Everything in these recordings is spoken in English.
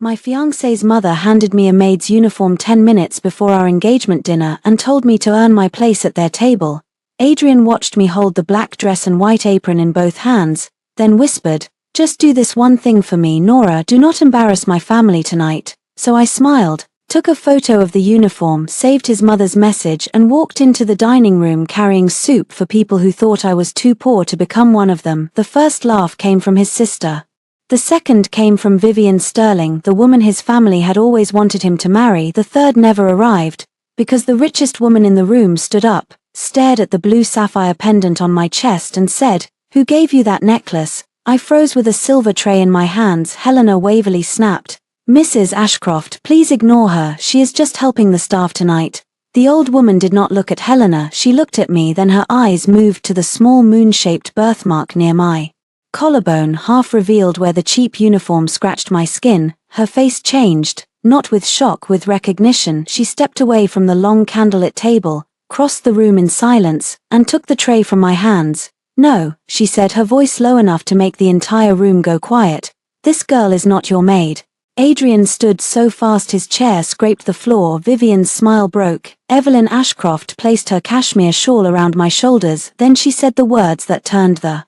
My fiancé's mother handed me a maid's uniform 10 minutes before our engagement dinner and told me to earn my place at their table. Adrian watched me hold the black dress and white apron in both hands, then whispered, "Just do this one thing for me, Nora, do not embarrass my family tonight." So I smiled, took a photo of the uniform, saved his mother's message and walked into the dining room carrying soup for people who thought I was too poor to become one of them. The first laugh came from his sister. The second came from Vivian Sterling, the woman his family had always wanted him to marry. The third never arrived, because the richest woman in the room stood up, stared at the blue sapphire pendant on my chest and said, "Who gave you that necklace?" I froze with a silver tray in my hands. Helena Waverley snapped, "Mrs. Ashcroft, please ignore her, she is just helping the staff tonight." The old woman did not look at Helena, she looked at me, then her eyes moved to the small moon-shaped birthmark near my collarbone, half revealed where the cheap uniform scratched my skin. Her face changed, not with shock, with recognition. She stepped away from the long candlelit table, crossed the room in silence, and took the tray from my hands. "No," she said, her voice low enough to make the entire room go quiet. "This girl is not your maid." Adrian stood so fast his chair scraped the floor. Vivian's smile broke. Evelyn Ashcroft placed her cashmere shawl around my shoulders, then she said the words that turned the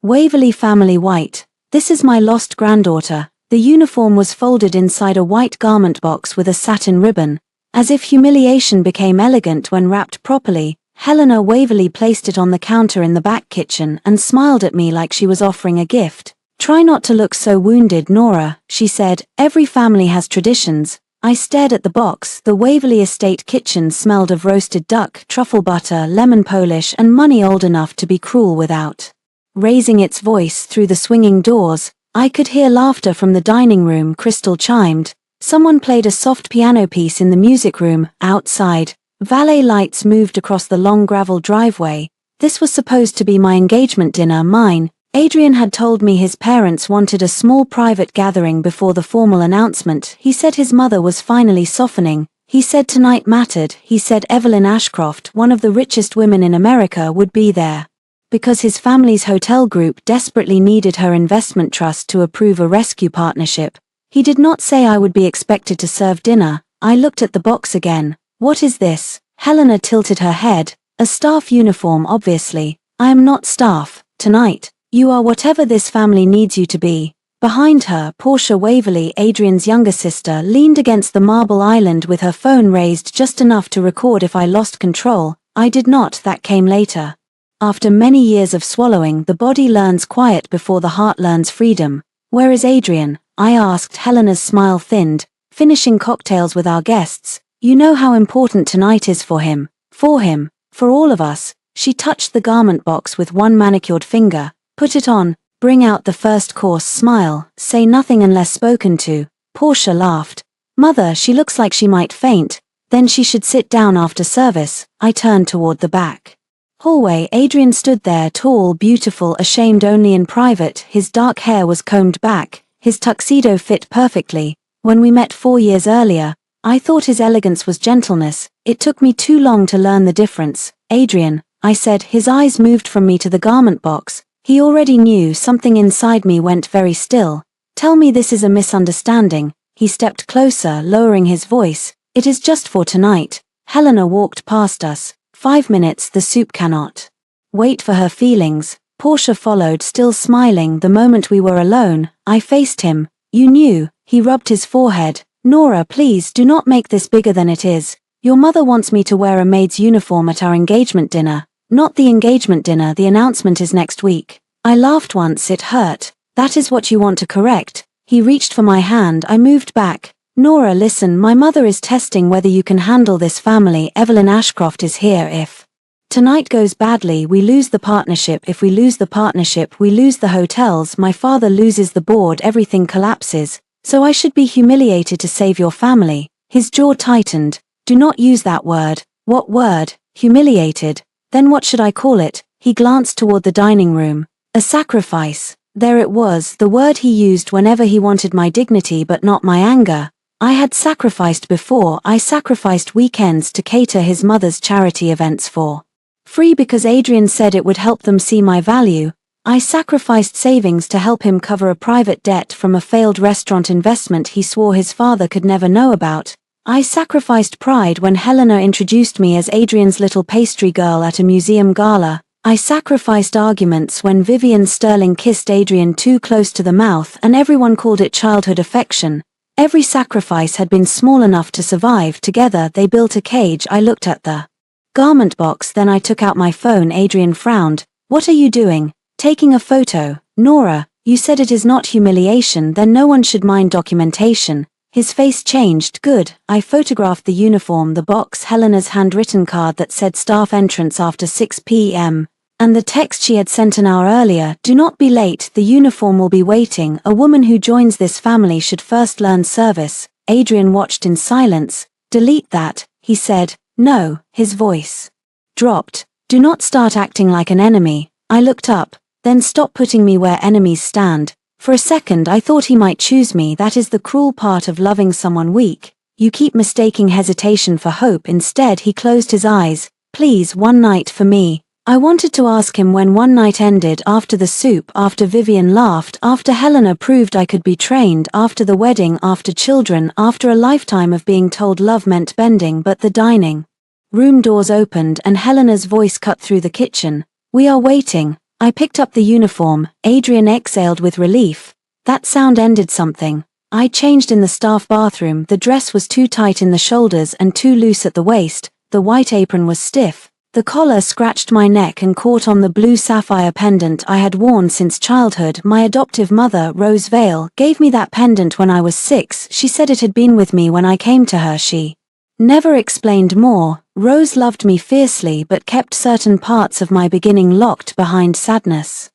Waverley family white. "This is my lost granddaughter." The uniform was folded inside a white garment box with a satin ribbon. As if humiliation became elegant when wrapped properly, Helena Waverley placed it on the counter in the back kitchen and smiled at me like she was offering a gift. "Try not to look so wounded, Nora," she said. "Every family has traditions." I stared at the box. The Waverley estate kitchen smelled of roasted duck, truffle butter, lemon polish and money old enough to be cruel without raising its voice. Through the swinging doors, I could hear laughter from the dining room. Crystal chimed. Someone played a soft piano piece in the music room. Outside, valet lights moved across the long gravel driveway. This was supposed to be my engagement dinner, mine. Adrian had told me his parents wanted a small private gathering before the formal announcement. He said his mother was finally softening. He said tonight mattered. He said Evelyn Ashcroft, one of the richest women in America, would be there, because his family's hotel group desperately needed her investment trust to approve a rescue partnership. He did not say I would be expected to serve dinner. I looked at the box again. "What is this?" Helena tilted her head. "A staff uniform, obviously." "I am not staff. Tonight, you are whatever this family needs you to be." Behind her, Portia Waverley, Adrian's younger sister, leaned against the marble island with her phone raised just enough to record if I lost control. I did not. That came later. After many years of swallowing, the body learns quiet before the heart learns freedom. "Where is Adrian?" I asked. Helena's smile thinned. "Finishing cocktails with our guests. You know how important tonight is for him. For him. For all of us." She touched the garment box with one manicured finger. "Put it on. Bring out the first course. Smile. Say nothing unless spoken to." Portia laughed. "Mother, she looks like she might faint. Then she should sit down after service." I turned toward the back hallway. Adrian stood there, tall, beautiful, ashamed only in private. His dark hair was combed back. His tuxedo fit perfectly. When we met 4 years earlier, I thought his elegance was gentleness. It took me too long to learn the difference. "Adrian," I said. His eyes moved from me to the garment box. He already knew. Something inside me went very still. "Tell me this is a misunderstanding." He stepped closer, lowering his voice. "It is just for tonight." Helena walked past us. 5 minutes. The soup cannot wait for her feelings. Portia followed, still smiling. The moment we were alone, I faced him. "You knew." He rubbed his forehead. "Nora, please do not make this bigger than it is. Your mother wants me to wear a maid's uniform at our engagement dinner." "Not the engagement dinner, the announcement is next week." I laughed once. It hurt. "That is what you want to correct." He reached for my hand. I moved back. "Nora, listen, my mother is testing whether you can handle this family. Evelyn Ashcroft is here. If tonight goes badly, we lose the partnership. If we lose the partnership, we lose the hotels. My father loses the board, everything collapses. So I should be humiliated to save your family." His jaw tightened. "Do not use that word." "What word?" "Humiliated." "Then what should I call it?" He glanced toward the dining room. "A sacrifice." There it was, the word he used whenever he wanted my dignity but not my anger. I had sacrificed before. I sacrificed weekends to cater his mother's charity events for free because Adrian said it would help them see my value. I sacrificed savings to help him cover a private debt from a failed restaurant investment he swore his father could never know about. I sacrificed pride when Helena introduced me as Adrian's little pastry girl at a museum gala. I sacrificed arguments when Vivian Sterling kissed Adrian too close to the mouth and everyone called it childhood affection. Every sacrifice had been small enough to survive. Together they built a cage. I looked at the garment box, then I took out my phone. Adrian frowned. "What are you doing?" "Taking a photo." "Nora, you said it is not humiliation, then no one should mind documentation." His face changed. "Good." I photographed the uniform, the box, Helena's handwritten card that said staff entrance after 6 p.m., and the text she had sent an hour earlier, "Do not be late, the uniform will be waiting. A woman who joins this family should first learn service." Adrian watched in silence. "Delete that," he said. "No." His voice dropped. "Do not start acting like an enemy." I looked up. "Then stop putting me where enemies stand." For a second I thought he might choose me. That is the cruel part of loving someone weak. You keep mistaking hesitation for hope. Instead he closed his eyes. "Please, one night for me." I wanted to ask him when one night ended, after the soup, after Vivian laughed, after Helena proved I could be trained, after the wedding, after children, after a lifetime of being told love meant bending. But the dining room doors opened and Helena's voice cut through the kitchen. "We are waiting." I picked up the uniform. Adrian exhaled with relief. That sound ended something. I changed in the staff bathroom. The dress was too tight in the shoulders and too loose at the waist. The white apron was stiff. The collar scratched my neck and caught on the blue sapphire pendant I had worn since childhood. My adoptive mother, Rose Vale, gave me that pendant when I was 6. She said it had been with me when I came to her. She never explained more. Rose loved me fiercely but kept certain parts of my beginning locked behind sadness.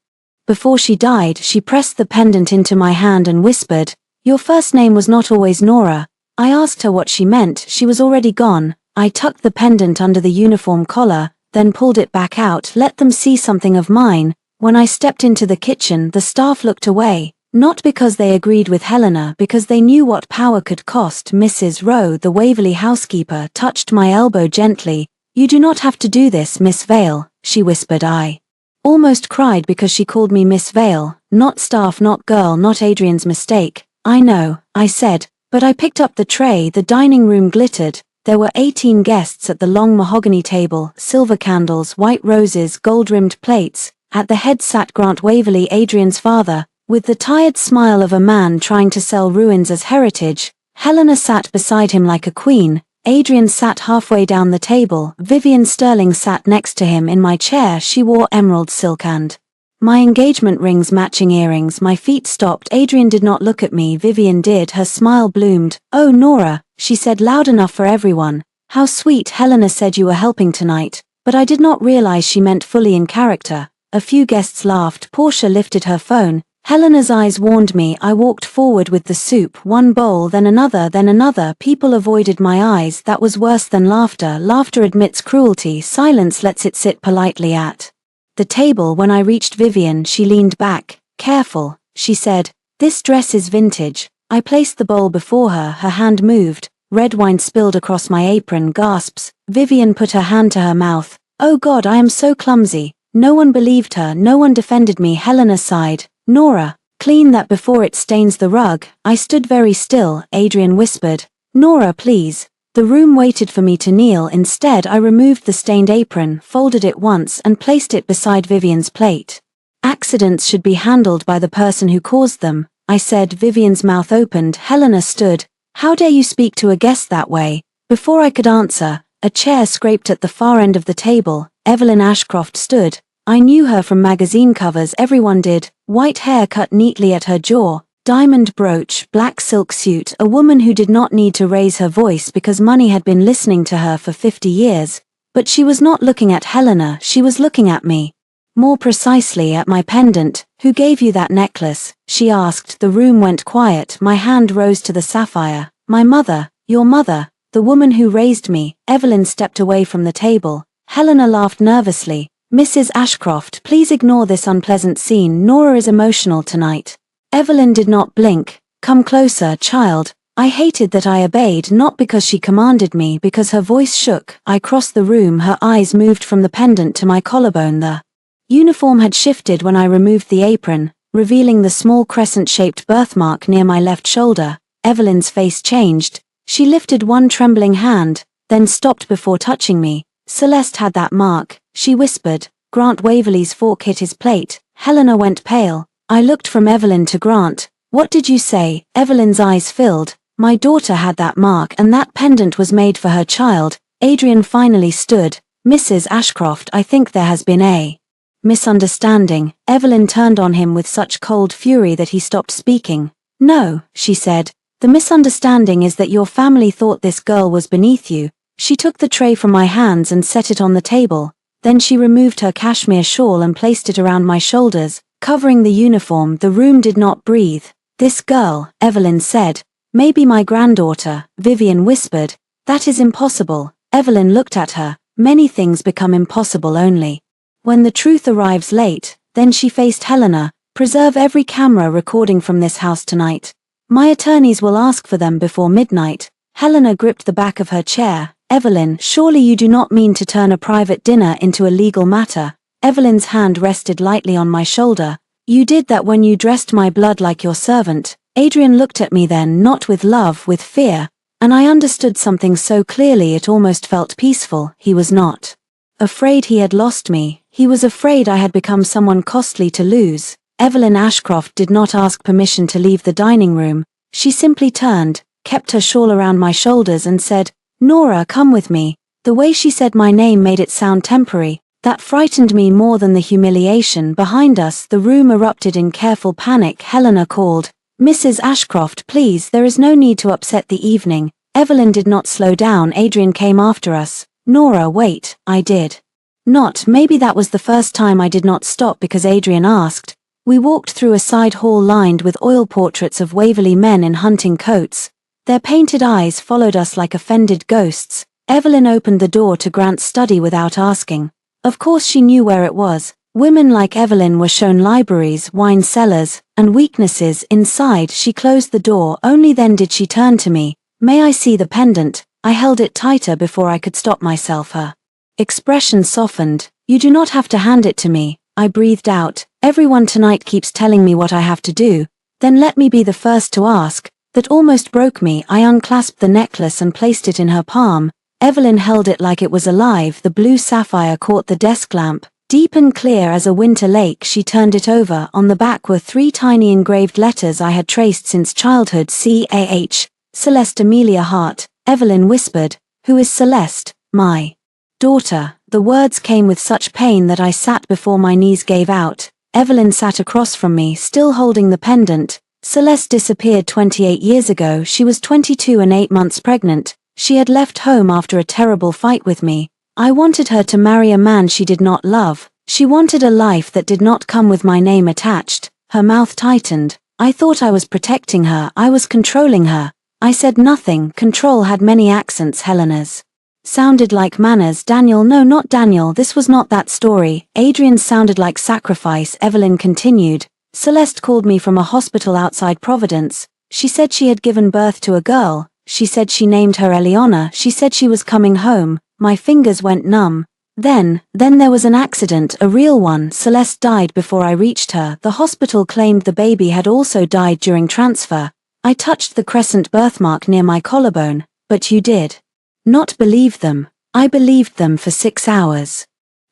Before she died, she pressed the pendant into my hand and whispered, "Your first name was not always Nora." I asked her what she meant. She was already gone. I tucked the pendant under the uniform collar, then pulled it back out. "Let them see something of mine." When I stepped into the kitchen, the staff looked away. Not because they agreed with Helena, because they knew what power could cost. Mrs. Rowe, the Waverley housekeeper, touched my elbow gently. "You do not have to do this, Miss Vale," she whispered. I almost cried because she called me Miss Vale, not staff, not girl, not Adrian's mistake. "I know," I said, but I picked up the tray. The dining room glittered. There were 18 guests at the long mahogany table, silver candles, white roses, gold-rimmed plates. At the head sat Grant Waverley, Adrian's father, with the tired smile of a man trying to sell ruins as heritage. Helena sat beside him like a queen. Adrian sat halfway down the table. Vivian Sterling sat next to him in my chair. She wore emerald silk and my engagement rings, matching earrings. My feet stopped. Adrian did not look at me. Vivian did. Her smile bloomed. "Oh, Nora," she said loud enough for everyone. "How sweet. Helena said you were helping tonight." But I did not realize she meant fully in character. A few guests laughed. Portia lifted her phone. Helena's eyes warned me. I walked forward with the soup, one bowl, then another, then another. People avoided my eyes. That was worse than laughter. Laughter admits cruelty. Silence lets it sit politely at the table. When I reached Vivian, she leaned back. "Careful," she said. "This dress is vintage." I placed the bowl before her. Her hand moved. Red wine spilled across my apron. Gasps. Vivian put her hand to her mouth. "Oh God, I am so clumsy." No one believed her. No one defended me. Helena sighed. "Nora, clean that before it stains the rug." I stood very still. Adrian whispered, "Nora, please." The room waited for me to kneel. Instead, I removed the stained apron, folded it once, and placed it beside Vivian's plate. "Accidents should be handled by the person who caused them," I said. Vivian's mouth opened. Helena stood. "How dare you speak to a guest that way?" Before I could answer, a chair scraped at the far end of the table. Evelyn Ashcroft stood. I knew her from magazine covers. Everyone did. White hair cut neatly at her jaw, diamond brooch, black silk suit. A woman who did not need to raise her voice because money had been listening to her for 50 years. But she was not looking at Helena. She was looking at me. More precisely, at my pendant. "Who gave you that necklace?" she asked. The room went quiet. My hand rose to the sapphire. "My mother." "Your mother?" "The woman who raised me." Evelyn stepped away from the table. Helena laughed nervously. "Mrs. Ashcroft, please ignore this unpleasant scene. Nora is emotional tonight." Evelyn did not blink. "Come closer, child." I hated that I obeyed, not because she commanded me, because her voice shook. I crossed the room. Her eyes moved from the pendant to my collarbone. The Uniform had shifted when I removed the apron, revealing the small crescent-shaped birthmark near my left shoulder. Evelyn's face changed. She lifted one trembling hand, then stopped before touching me. Celeste had that mark, she whispered. Grant Waverley's fork hit his plate. Helena went pale. I looked from Evelyn to Grant. What did you say? Evelyn's eyes filled. My daughter had that mark and that pendant was made for her child. Adrian finally stood. Mrs. Ashcroft, I think there has been a misunderstanding. Evelyn turned on him with such cold fury that he stopped speaking. No, she said. The misunderstanding is that your family thought this girl was beneath you. She took the tray from my hands and set it on the table. Then she removed her cashmere shawl and placed it around my shoulders, covering the uniform. The room did not breathe. This girl, Evelyn said. Maybe my granddaughter, Vivian whispered. That is impossible. Evelyn looked at her. Many things become impossible only when the truth arrives late. Then she faced Helena. Preserve every camera recording from this house tonight. My attorneys will ask for them before midnight. Helena gripped the back of her chair. Evelyn, surely you do not mean to turn a private dinner into a legal matter. Evelyn's hand rested lightly on my shoulder. You did that when you dressed my blood like your servant. Adrian looked at me then, not with love, with fear. And I understood something so clearly it almost felt peaceful. He was not afraid he had lost me. He was afraid I had become someone costly to lose. Evelyn Ashcroft did not ask permission to leave the dining room. She simply turned, kept her shawl around my shoulders and said, Nora, come with me. The way she said my name made it sound temporary. That frightened me more than the humiliation. Behind us, the room erupted in careful panic. Helena called, Mrs. Ashcroft, please, there is no need to upset the evening. Evelyn did not slow down. Adrian came after us. Nora, wait. I did not. Maybe that was the first time I did not stop because Adrian asked. We walked through a side hall lined with oil portraits of Waverley men in hunting coats. Their painted eyes followed us like offended ghosts. Evelyn opened the door to Grant's study without asking. Of course she knew where it was. Women like Evelyn were shown libraries, wine cellars, and weaknesses. Inside, she closed the door. Only then did she turn to me. May I see the pendant? I held it tighter before I could stop myself. Her expression softened. You do not have to hand it to me. I breathed out. Everyone tonight keeps telling me what I have to do. Then let me be the first to ask. That almost broke me. I unclasped the necklace and placed it in her palm. Evelyn held it like it was alive. The blue sapphire caught the desk lamp. Deep and clear as a winter lake. She turned it over. On the back were 3 tiny engraved letters I had traced since childhood. C.A.H. Celeste Amelia Hart. Evelyn whispered, Who is Celeste? My daughter. The words came with such pain that I sat before my knees gave out. Evelyn sat across from me, still holding the pendant. Celeste disappeared 28 years ago. She was 22 and 8 months pregnant. She had left home after a terrible fight with me. I wanted her to marry a man she did not love. She wanted a life that did not come with my name attached. Her mouth tightened. I thought I was protecting her. I was controlling her. I said nothing. Control had many accents. Helena's sounded like manners. Daniel, no, not Daniel. This was not that story. Adrian sounded like sacrifice. Evelyn continued. Celeste called me from a hospital outside Providence. She said she had given birth to a girl. She said she named her Eliana. She said she was coming home. My fingers went numb. Then there was an accident, a real one. Celeste died before I reached her. The hospital claimed the baby had also died during transfer. I touched the crescent birthmark near my collarbone. But you did not believe them. I believed them for 6 hours.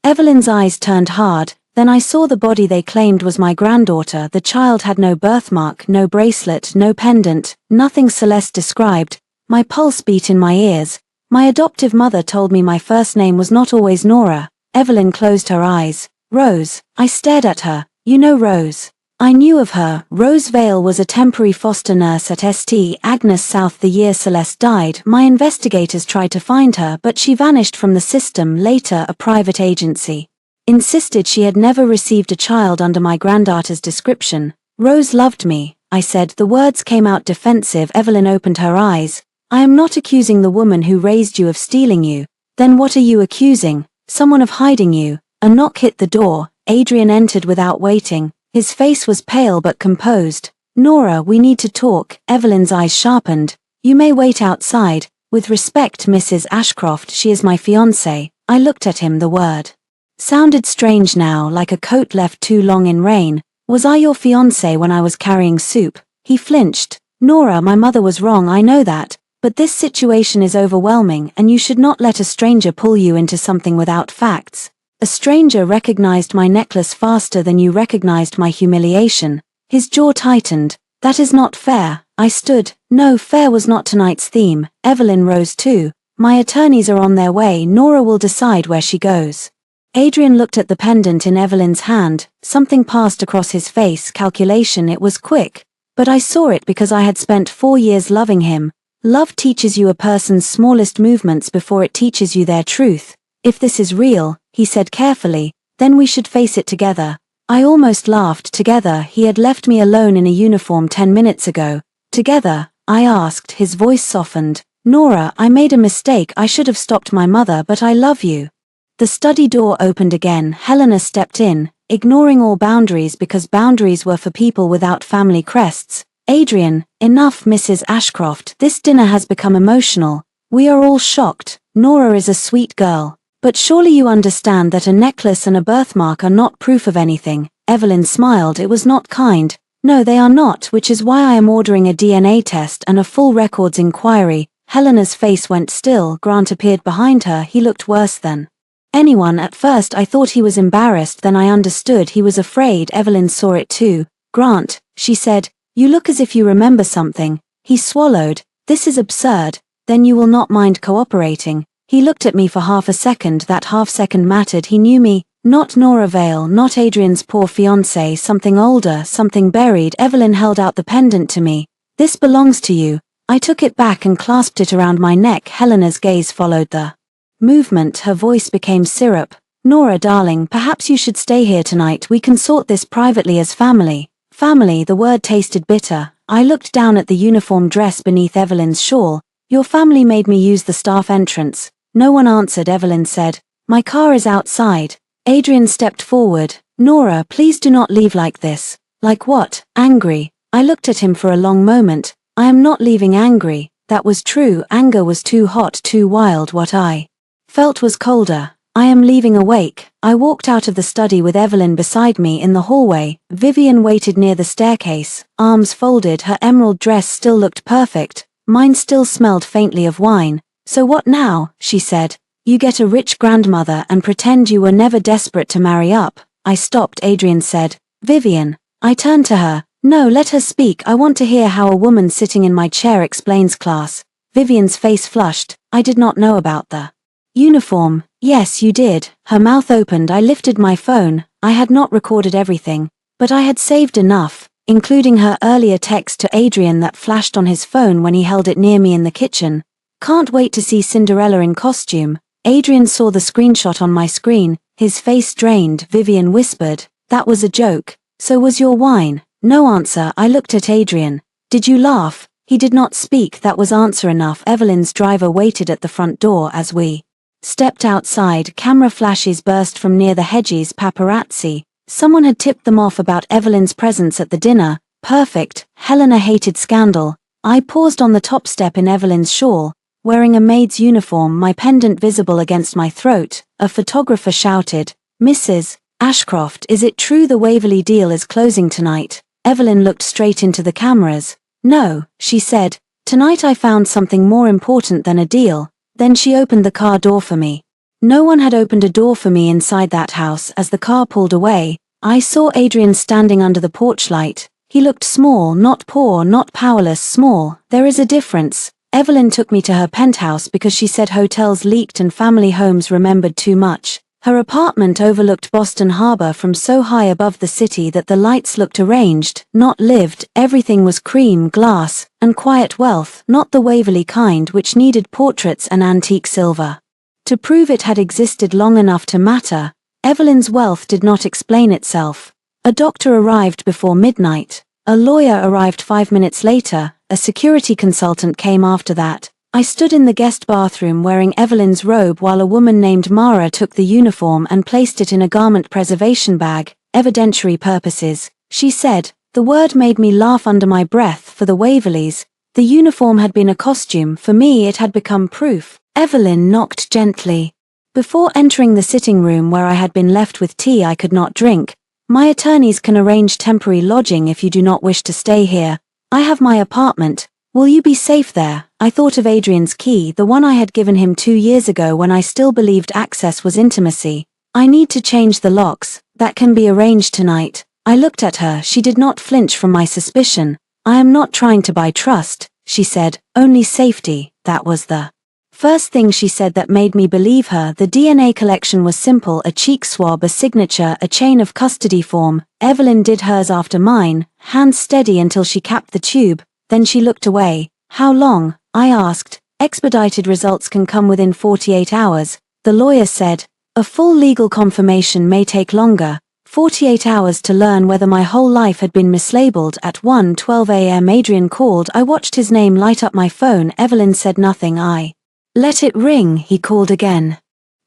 Evelyn's eyes turned hard. Then I saw the body they claimed was my granddaughter. The child had no birthmark, no bracelet, no pendant, nothing Celeste described. My pulse beat in my ears. My adoptive mother told me my first name was not always Nora. Evelyn closed her eyes. Rose. I stared at her. You know Rose. I knew of her. Rose Vale was a temporary foster nurse at St. Agnes South the year Celeste died. My investigators tried to find her, but she vanished from the system. Later, a private agency insisted she had never received a child under my granddaughter's description. Rose loved me, I said. The words came out defensive. Evelyn opened her eyes. I am not accusing the woman who raised you of stealing you. Then what are you accusing? Someone of hiding you. A knock hit the door. Adrian entered without waiting. His face was pale but composed. Nora, we need to talk. Evelyn's eyes sharpened. You may wait outside. With respect, Mrs. Ashcroft, she is my fiancée. I looked at him. The word Sounded strange now, like a coat left too long in rain. Was I your fiancé when I was carrying soup? He flinched. Nora, my mother was wrong, I know that. But this situation is overwhelming and you should not let a stranger pull you into something without facts. A stranger recognized my necklace faster than you recognized my humiliation. His jaw tightened. That is not fair. I stood. No, fair was not tonight's theme. Evelyn rose too. My attorneys are on their way. Nora will decide where she goes. Adrian looked at the pendant in Evelyn's hand. Something passed across his face. Calculation. It was quick. But I saw it because I had spent 4 years loving him. Love teaches you a person's smallest movements before it teaches you their truth. If this is real, he said carefully, then we should face it together. I almost laughed. Together. He had left me alone in a uniform 10 minutes ago. Together, I asked. His voice softened. Nora, I made a mistake. I should have stopped my mother, but I love you. The study door opened again. Helena stepped in, ignoring all boundaries because boundaries were for people without family crests. Adrian, enough, Mrs. Ashcroft. This dinner has become emotional. We are all shocked. Nora is a sweet girl. But surely you understand that a necklace and a birthmark are not proof of anything. Evelyn smiled. It was not kind. No, they are not, which is why I am ordering a DNA test and a full records inquiry. Helena's face went still. Grant appeared behind her. He looked worse than anyone. At first I thought he was embarrassed, then I understood he was afraid. Evelyn saw it too. Grant, she said, you look as if you remember something. He swallowed. This is absurd. Then you will not mind cooperating. He looked at me for half a second. That half second mattered. He knew me. Not Nora Vale, not Adrian's poor fiancé, something older, something buried. Evelyn held out the pendant to me. This belongs to you. I took it back and clasped it around my neck. Helena's gaze followed the movement. Her voice became syrup. Nora, darling, perhaps you should stay here tonight. We can sort this privately as family. Family, the word tasted bitter. I looked down at the uniform dress beneath Evelyn's shawl. Your family made me use the staff entrance. No one answered. Evelyn said, my car is outside. Adrian stepped forward. Nora, please do not leave like this. Like what? Angry. I looked at him for a long moment. I am not leaving angry. That was true. Anger was too hot, too wild. What I felt was colder. I am leaving awake. I walked out of the study with Evelyn beside me in the hallway. Vivian waited near the staircase, arms folded. Her emerald dress still looked perfect. Mine still smelled faintly of wine. So what now? She said. You get a rich grandmother and pretend you were never desperate to marry up. I stopped. Adrian said, Vivian. I turned to her. No, let her speak. I want to hear how a woman sitting in my chair explains class. Vivian's face flushed. I did not know about the uniform. Yes, you did. Her mouth opened. I lifted my phone. I had not recorded everything, but I had saved enough, including her earlier text to Adrian that flashed on his phone when he held it near me in the kitchen. Can't wait to see Cinderella in costume. Adrian saw the screenshot on my screen. His face drained. Vivian whispered, that was a joke. So was your wine? No answer. I looked at Adrian. Did you laugh? He did not speak. That was answer enough. Evelyn's driver waited at the front door as we stepped outside. Camera flashes burst from near the hedges. Paparazzi. Someone had tipped them off about Evelyn's presence at the dinner. Perfect. Helena hated scandal. I paused on the top step in Evelyn's shawl, wearing a maid's uniform, my pendant visible against my throat. A photographer shouted, Mrs. Ashcroft, is it true the Waverley deal is closing tonight? Evelyn looked straight into the cameras. No, she said. Tonight I found something more important than a deal. Then she opened the car door for me. No one had opened a door for me inside that house. As the car pulled away, I saw Adrian standing under the porch light. He looked small, not poor, not powerless, small. There is a difference. Evelyn took me to her penthouse because she said hotels leaked and family homes remembered too much. Her apartment overlooked Boston Harbor from so high above the city that the lights looked arranged, not lived. Everything was cream, glass, and quiet wealth, not the Waverley kind which needed portraits and antique silver to prove it had existed long enough to matter. Evelyn's wealth did not explain itself. A doctor arrived before midnight. A lawyer arrived 5 minutes later. A security consultant came after that. I stood in the guest bathroom wearing Evelyn's robe while a woman named Mara took the uniform and placed it in a garment preservation bag, evidentiary purposes. She said, the word made me laugh under my breath. For the Waverleys, the uniform had been a costume. For me it had become proof. Evelyn knocked gently. Before entering the sitting room where I had been left with tea I could not drink, "My attorneys can arrange temporary lodging if you do not wish to stay here. I have my apartment. Will you be safe there?" I thought of Adrian's key, the one I had given him 2 years ago when I still believed access was intimacy. "I need to change the locks. That can be arranged tonight." I looked at her. She did not flinch from my suspicion. "I am not trying to buy trust," she said, "only safety." That was the first thing she said that made me believe her. The DNA collection was simple: a cheek swab, a signature, a chain of custody form. Evelyn did hers after mine, hands steady until she capped the tube, then she looked away. "How long?" I asked. "Expedited results can come within 48 hours, the lawyer said. A full legal confirmation may take longer. 48 hours to learn whether my whole life had been mislabeled. At 1:12 a.m. Adrian called. I watched his name light up my phone. Evelyn said nothing. I let it ring. He called again.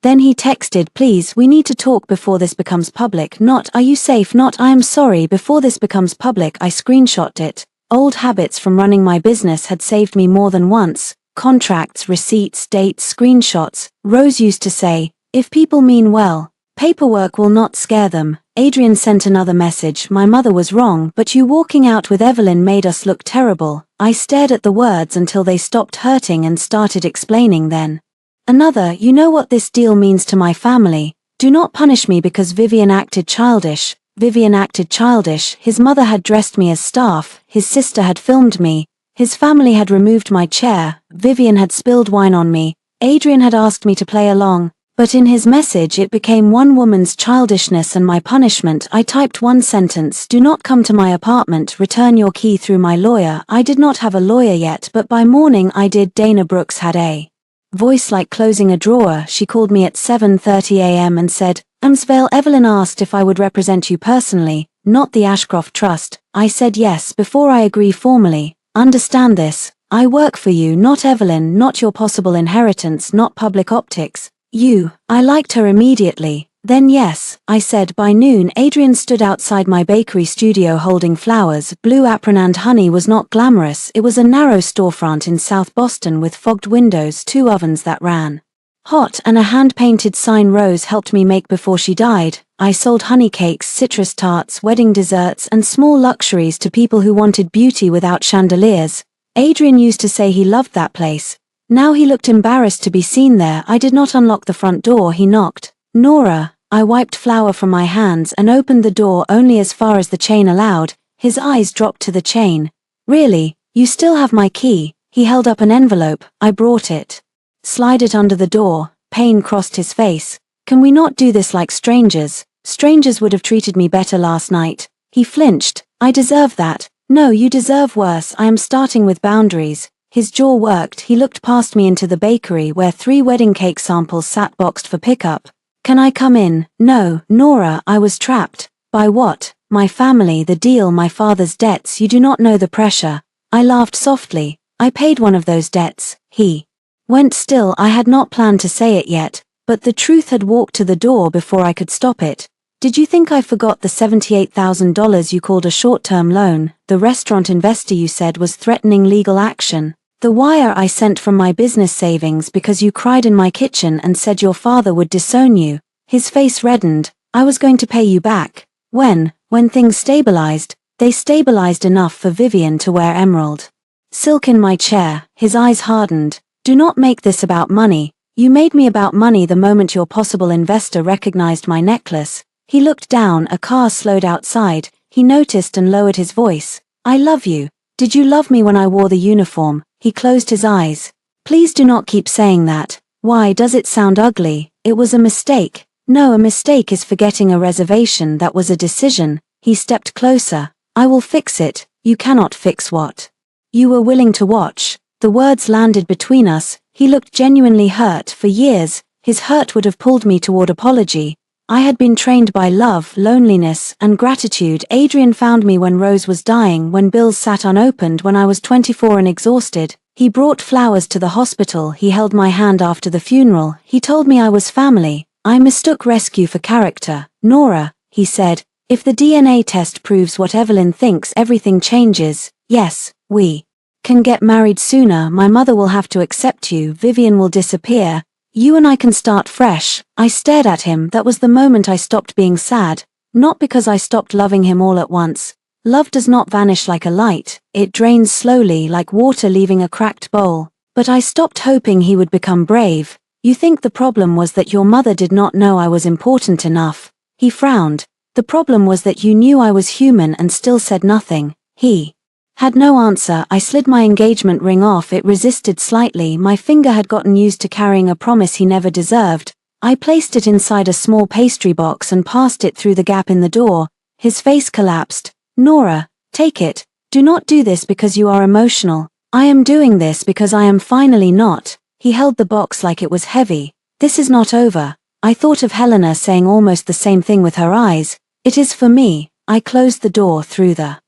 Then he texted, "Please, we need to talk before this becomes public." Not, "Are you safe?" Not, "I am sorry." Before this becomes public. I screenshotted it. Old habits from running my business had saved me more than once. Contracts, receipts, dates, screenshots. Rose used to say, "If people mean well, paperwork will not scare them." Adrian sent another message. "My mother was wrong, but you walking out with Evelyn made us look terrible." I stared at the words until they stopped hurting and started explaining. Then another, "You know what this deal means to my family. Do not punish me because Vivian acted childish." Vivian acted childish. His mother had dressed me as staff, his sister had filmed me, his family had removed my chair, Vivian had spilled wine on me, Adrian had asked me to play along. But in his message it became one woman's childishness and my punishment. I typed one sentence: "Do not come to my apartment, return your key through my lawyer." I did not have a lawyer yet, but by morning I did. Dana Brooks had a voice like closing a drawer. She called me at 7:30 a.m. and said, "Amsvale, Evelyn asked if I would represent you personally, not the Ashcroft Trust." I said yes before I agree formally. "Understand this. I work for you, not Evelyn, not your possible inheritance, not public optics. You." I liked her immediately. "Then yes," I said. By noon Adrian stood outside my bakery studio holding flowers. Blue Apron and Honey was not glamorous. It was a narrow storefront in South Boston with fogged windows, 2 ovens that ran hot, and a hand-painted sign Rose helped me make before she died. I sold honey cakes, citrus tarts, wedding desserts, and small luxuries to people who wanted beauty without chandeliers. Adrian used to say he loved that place. Now he looked embarrassed to be seen there. I did not unlock the front door. He knocked. "Nora." I wiped flour from my hands and opened the door only as far as the chain allowed. His eyes dropped to the chain. "Really? You still have my key?" He held up an envelope. I brought it. "Slide it under the door." Pain crossed his face. "Can we not do this like strangers? Strangers would have treated me better last night." He flinched. "I deserve that." "No, you deserve worse. I am starting with boundaries." His jaw worked. He looked past me into the bakery where 3 wedding cake samples sat boxed for pickup. "Can I come in?" "No, Nora." I was trapped. "By what?" "My family, the deal, my father's debts. You do not know the pressure." I laughed softly. "I paid one of those debts." He went still. I had not planned to say it yet, but the truth had walked to the door before I could stop it. "Did you think I forgot the $78,000 you called a short-term loan? The restaurant investor you said was threatening legal action? The wire I sent from my business savings because you cried in my kitchen and said your father would disown you?" His face reddened. "I was going to pay you back. When things stabilized. They stabilized enough for Vivian to wear emerald silk in my chair." His eyes hardened. "Do not make this about money. You made me about money the moment your possible investor recognized my necklace." He looked down. A car slowed outside. He noticed and lowered his voice. "I love you. Did you love me when I wore the uniform?" He closed his eyes. "Please do not keep saying that. Why does it sound ugly?" "It was a mistake." "No, a mistake is forgetting a reservation. That was a decision." He stepped closer. "I will fix it." "You cannot fix what you were willing to watch." The words landed between us. He looked genuinely hurt. For years, his hurt would have pulled me toward apology. I had been trained by love, loneliness, and gratitude. Adrian found me when Rose was dying, when bills sat unopened, when I was 24 and exhausted. He brought flowers to the hospital. He held my hand after the funeral. He told me I was family. "I mistook rescue for character." "Nora," he said, "if the DNA test proves what Evelyn thinks, everything changes. Yes, we can get married sooner. My mother will have to accept you. Vivian will disappear. You and I can start fresh." I stared at him. That was the moment I stopped being sad. Not because I stopped loving him all at once. Love does not vanish like a light, it drains slowly like water leaving a cracked bowl. But I stopped hoping he would become brave. "You think the problem was that your mother did not know I was important enough?" He frowned. "The problem was that you knew I was human and still said nothing." He had no answer. I slid my engagement ring off. It resisted slightly. My finger had gotten used to carrying a promise he never deserved. I placed it inside a small pastry box and passed it through the gap in the door. His face collapsed. "Nora, take it. Do not do this because you are emotional. I am doing this because I am finally not." He held the box like it was heavy. "This is not over." I thought of Helena saying almost the same thing with her eyes. "It is for me." I closed the door through the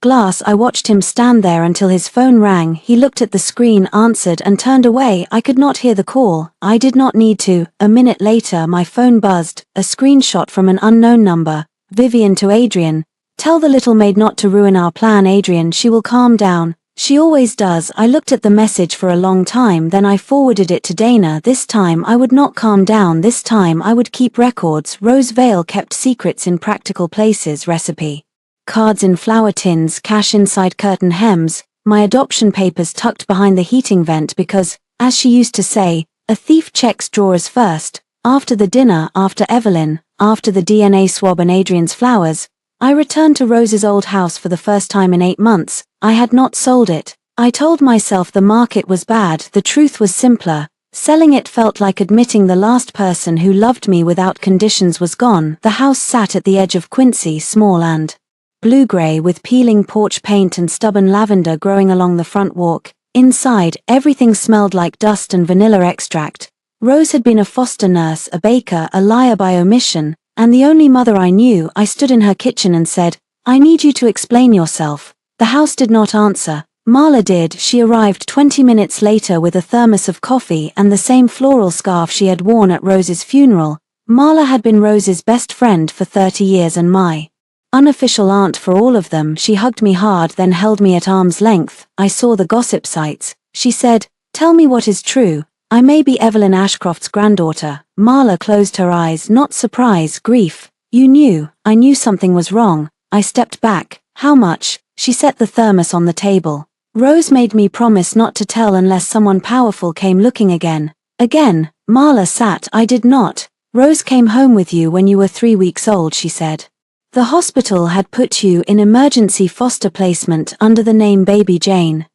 glass. I watched him stand there until his phone rang. He looked at the screen, answered, and turned away. I could not hear the call. I did not need to. A minute later my phone buzzed, a screenshot from an unknown number. Vivian to Adrian. "Tell the little maid not to ruin our plan, Adrian. She will calm down. She always does." I looked at the message for a long time, then I forwarded it to Dana. This time I would not calm down. This time I would keep records. Rose Vale kept secrets in practical places. Recipe cards in flower tins, cash inside curtain hems, my adoption papers tucked behind the heating vent because, as she used to say, a thief checks drawers first. After the dinner, after Evelyn, after the DNA swab and Adrian's flowers, I returned to Rose's old house for the first time in 8 months. I had not sold it. I told myself the market was bad. The truth was simpler. Selling it felt like admitting the last person who loved me without conditions was gone. The house sat at the edge of Quincy, small and blue-gray, with peeling porch paint and stubborn lavender growing along the front walk. Inside, everything smelled like dust and vanilla extract. Rose had been a foster nurse, a baker, a liar by omission, and the only mother I knew. I stood in her kitchen and said, "I need you to explain yourself." The house did not answer. Marla did. She arrived 20 minutes later with a thermos of coffee and the same floral scarf she had worn at Rose's funeral. Marla had been Rose's best friend for 30 years and my unofficial aunt for all of them. She hugged me hard, then held me at arm's length. I saw the gossip sites. She said, "Tell me what is true. I may be Evelyn Ashcroft's granddaughter." Marla closed her eyes. "Not surprise, grief." "You knew." "I knew something was wrong." I stepped back. "How much?" She set the thermos on the table. "Rose made me promise not to tell unless someone powerful came looking again." Again, Marla sat. "I did not. Rose came home with you when you were 3 weeks old," she said. "The hospital had put you in emergency foster placement under the name Baby Jane."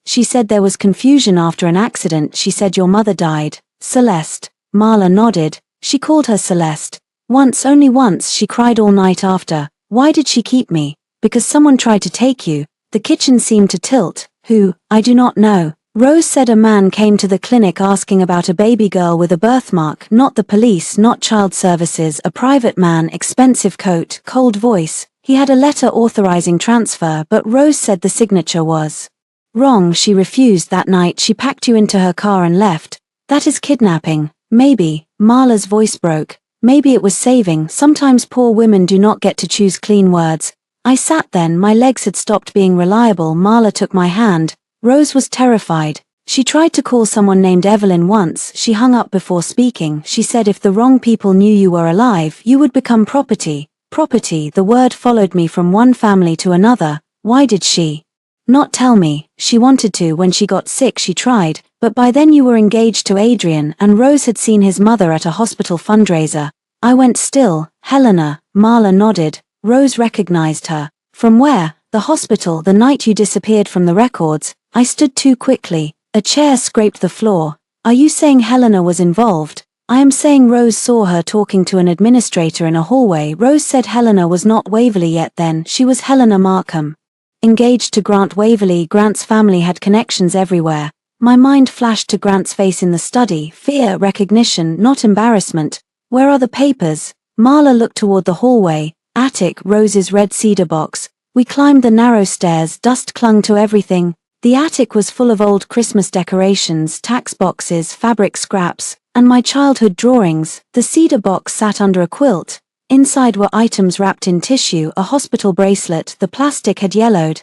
She said there was confusion after an accident. She said your mother died. "Celeste." Marla nodded. "She called her Celeste. Once, only once. She cried all night after." "Why did she keep me?" "Because someone tried to take you." The kitchen seemed to tilt. "Who?" "I do not know." Rose said a man came to the clinic asking about a baby girl with a birthmark. Not the police, not child services, a private man, expensive coat, cold voice. He had a letter authorizing transfer, but Rose said the signature was wrong. She refused. That night she packed you into her car and left. "That is kidnapping." "Maybe." Marla's voice broke. "Maybe it was saving. Sometimes poor women do not get to choose clean words." I sat then. My legs had stopped being reliable. Marla took my hand. Rose was terrified. She tried to call someone named Evelyn once. She hung up before speaking. She said if the wrong people knew you were alive, you would become property. Property. The word followed me from one family to another. Why did she not tell me? She wanted to. When she got sick she tried, but by then you were engaged to Adrian, and Rose had seen his mother at a hospital fundraiser. I went still. "Helena." Marla nodded. Rose recognized her. "From where?" "The hospital, the night you disappeared from the records." I stood too quickly. A chair scraped the floor. "Are you saying Helena was involved?" "I am saying Rose saw her talking to an administrator in a hallway." Rose said Helena was not Waverly yet then. She was Helena Markham. Engaged to Grant Waverly. Grant's family had connections everywhere. My mind flashed to Grant's face in the study. Fear, recognition, not embarrassment. "Where are the papers?" Marla looked toward the hallway. "Attic." Rose's red cedar box. We climbed the narrow stairs. Dust clung to everything. The attic was full of old Christmas decorations, tax boxes, fabric scraps, and my childhood drawings. The cedar box sat under a quilt. Inside were items wrapped in tissue, a hospital bracelet. The plastic had yellowed.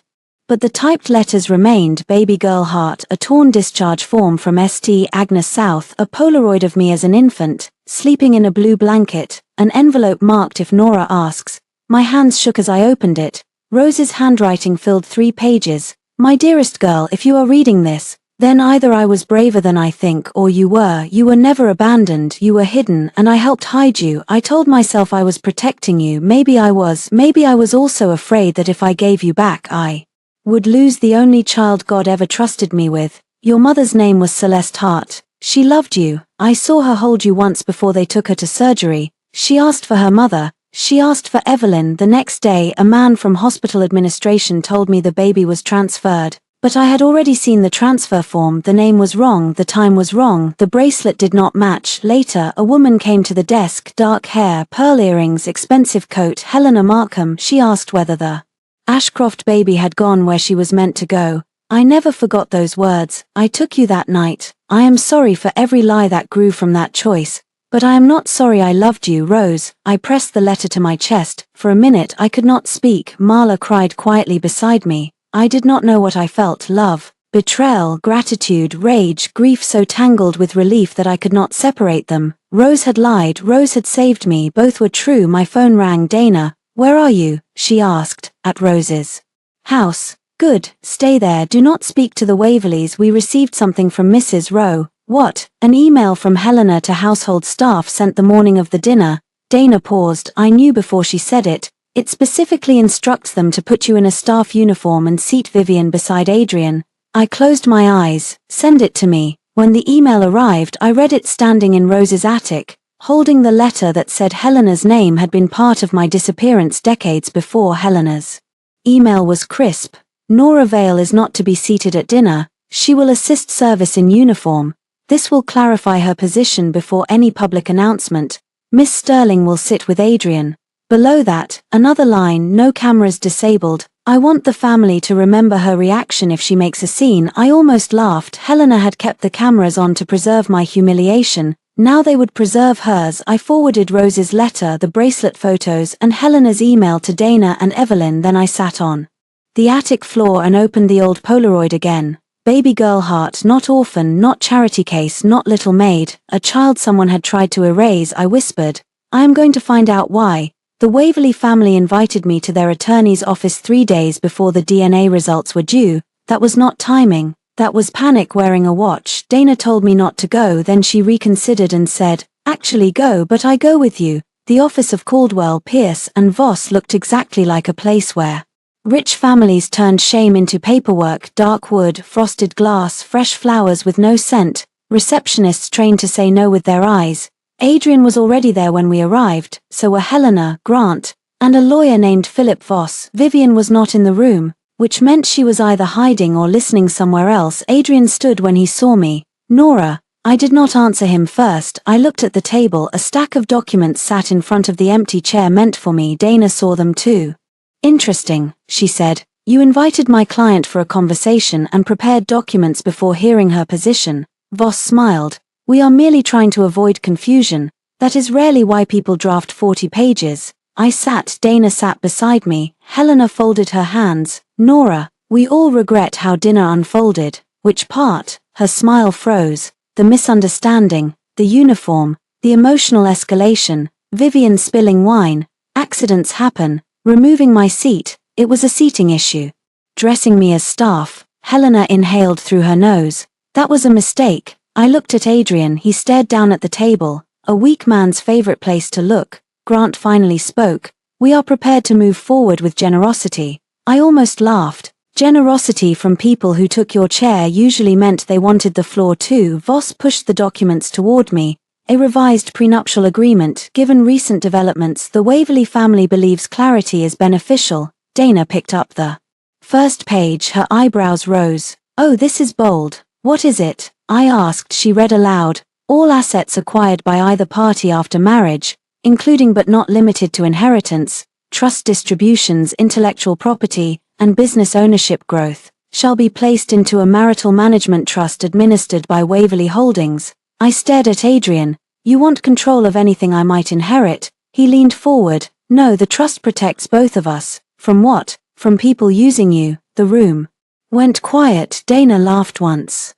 But the typed letters remained: baby girl heart, a torn discharge form from St. Agnes South, a Polaroid of me as an infant, sleeping in a blue blanket, an envelope marked if Nora asks. My hands shook as I opened it. Rose's handwriting filled 3 pages. My dearest girl, if you are reading this, then either I was braver than I think, or you were never abandoned, you were hidden, and I helped hide you. I told myself I was protecting you. Maybe I was also afraid that if I gave you back, I would lose the only child God ever trusted me with. Your mother's name was Celeste Hart. She loved you. I saw her hold you once before they took her to surgery. She asked for her mother. She asked for Evelyn. The next day, a man from hospital administration told me the baby was transferred. But I had already seen the transfer form. The name was wrong, the time was wrong, the bracelet did not match. Later, a woman came to the desk, dark hair, pearl earrings, expensive coat, Helena Markham. She asked whether the Ashcroft baby had gone where she was meant to go. I never forgot those words. I took you that night. I am sorry for every lie that grew from that choice. But I am not sorry I loved you, Rose. I pressed the letter to my chest. For a minute I could not speak. Marla cried quietly beside me. I did not know what I felt: love, betrayal, gratitude, rage, grief, so tangled with relief that I could not separate them. Rose had lied, Rose had saved me, both were true. My phone rang. Dana, where are you? She asked. At Rose's house. Good, stay there, do not speak to the Waverleys. We received something from Mrs. Rowe. What? An email from Helena to household staff sent the morning of the dinner. Dana paused. I knew before she said it. It specifically instructs them to put you in a staff uniform and seat Vivian beside Adrian. I closed my eyes. Send it to me. When the email arrived, I read it standing in Rose's attic, holding the letter that said Helena's name had been part of my disappearance decades before. Helena's email was crisp. Nora Vale is not to be seated at dinner. She will assist service in uniform. This will clarify her position before any public announcement. Miss Sterling will sit with Adrian. Below that, another line: no cameras disabled. I want the family to remember her reaction if she makes a scene. I almost laughed. Helena had kept the cameras on to preserve my humiliation. Now they would preserve hers. I forwarded Rose's letter, the bracelet photos, and Helena's email to Dana and Evelyn. Then I sat on the attic floor and opened the old Polaroid again. Baby girl heart, not orphan, not charity case, not little Maid, a child someone had tried to erase. I whispered, I am going to find out why. The Waverley family invited me to their attorney's office 3 days before the DNA results were due. That was not timing. That was panic. Wearing a watch. Dana told me not to go, then she reconsidered and said, actually go, but I go with you. The office of Caldwell, Pierce, and Voss looked exactly like a place where rich families turned shame into paperwork. Dark wood, frosted glass, fresh flowers with no scent, receptionists trained to say no with their eyes. Adrian was already there when we arrived, so were Helena, Grant, and a lawyer named Philip Voss. Vivian was not in the room, which meant she was either hiding or listening somewhere else. Adrian stood when he saw me. Nora. I did not answer him first. I looked at the table. A stack of documents sat in front of the empty chair meant for me. Dana saw them too. Interesting, she said. You invited my client for a conversation and prepared documents before hearing her position. Voss smiled. We are merely trying to avoid confusion. That is rarely why people draft 40 pages. I sat. Dana sat beside me. Helena folded her hands. Nora, we all regret how dinner unfolded. Which part? Her smile froze. The misunderstanding, the uniform, the emotional escalation, Vivian spilling wine. Accidents happen. Removing my seat, it was a seating issue. Dressing me as staff. Helena inhaled through her nose. That was a mistake. I looked at Adrian. He stared down at the table. A weak man's favorite place to look. Grant finally spoke. We are prepared to move forward with generosity. I almost laughed. Generosity from people who took your chair usually meant they wanted the floor too. Voss pushed the documents toward me. A revised prenuptial agreement. Given recent developments, the Waverley family believes clarity is beneficial. Dana picked up the first page. Her eyebrows rose. Oh, this is bold. What is it? I asked. She read aloud. All assets acquired by either party after marriage, including but not limited to inheritance, trust distributions, intellectual property, and business ownership growth, shall be placed into a marital management trust administered by Waverley Holdings. I stared at Adrian. You want control of anything I might inherit? He leaned forward. No, the trust protects both of us. From what? From people using you. The room went quiet. Dana laughed once.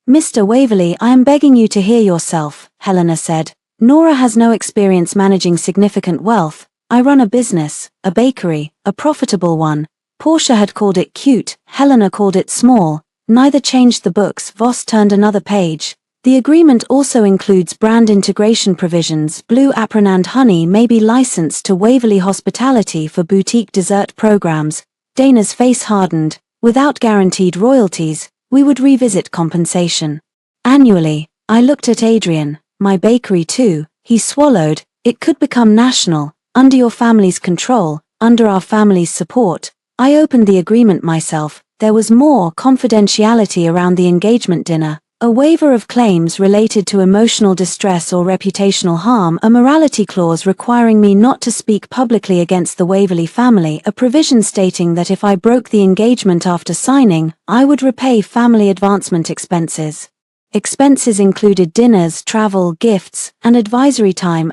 "Mr. Waverley, I am begging you to hear yourself," Helena said. "Nora has no experience managing significant wealth. I run a business, a bakery, a profitable one." Portia had called it cute, Helena called it small. Neither changed the books. Voss turned another page. "The agreement also includes brand integration provisions. Blue Apron and Honey may be licensed to Waverley Hospitality for boutique dessert programs." Dana's face hardened. "Without guaranteed royalties, we would revisit compensation annually." I looked at Adrian. "My bakery too." He swallowed. "It could become national, under your family's control, under our family's support." I opened the agreement myself. There was more confidentiality around the engagement dinner, a waiver of claims related to emotional distress or reputational harm, a morality clause requiring me not to speak publicly against the Waverley family, a provision stating that if I broke the engagement after signing, I would repay family advancement expenses. Expenses included dinners, travel, gifts, and advisory time.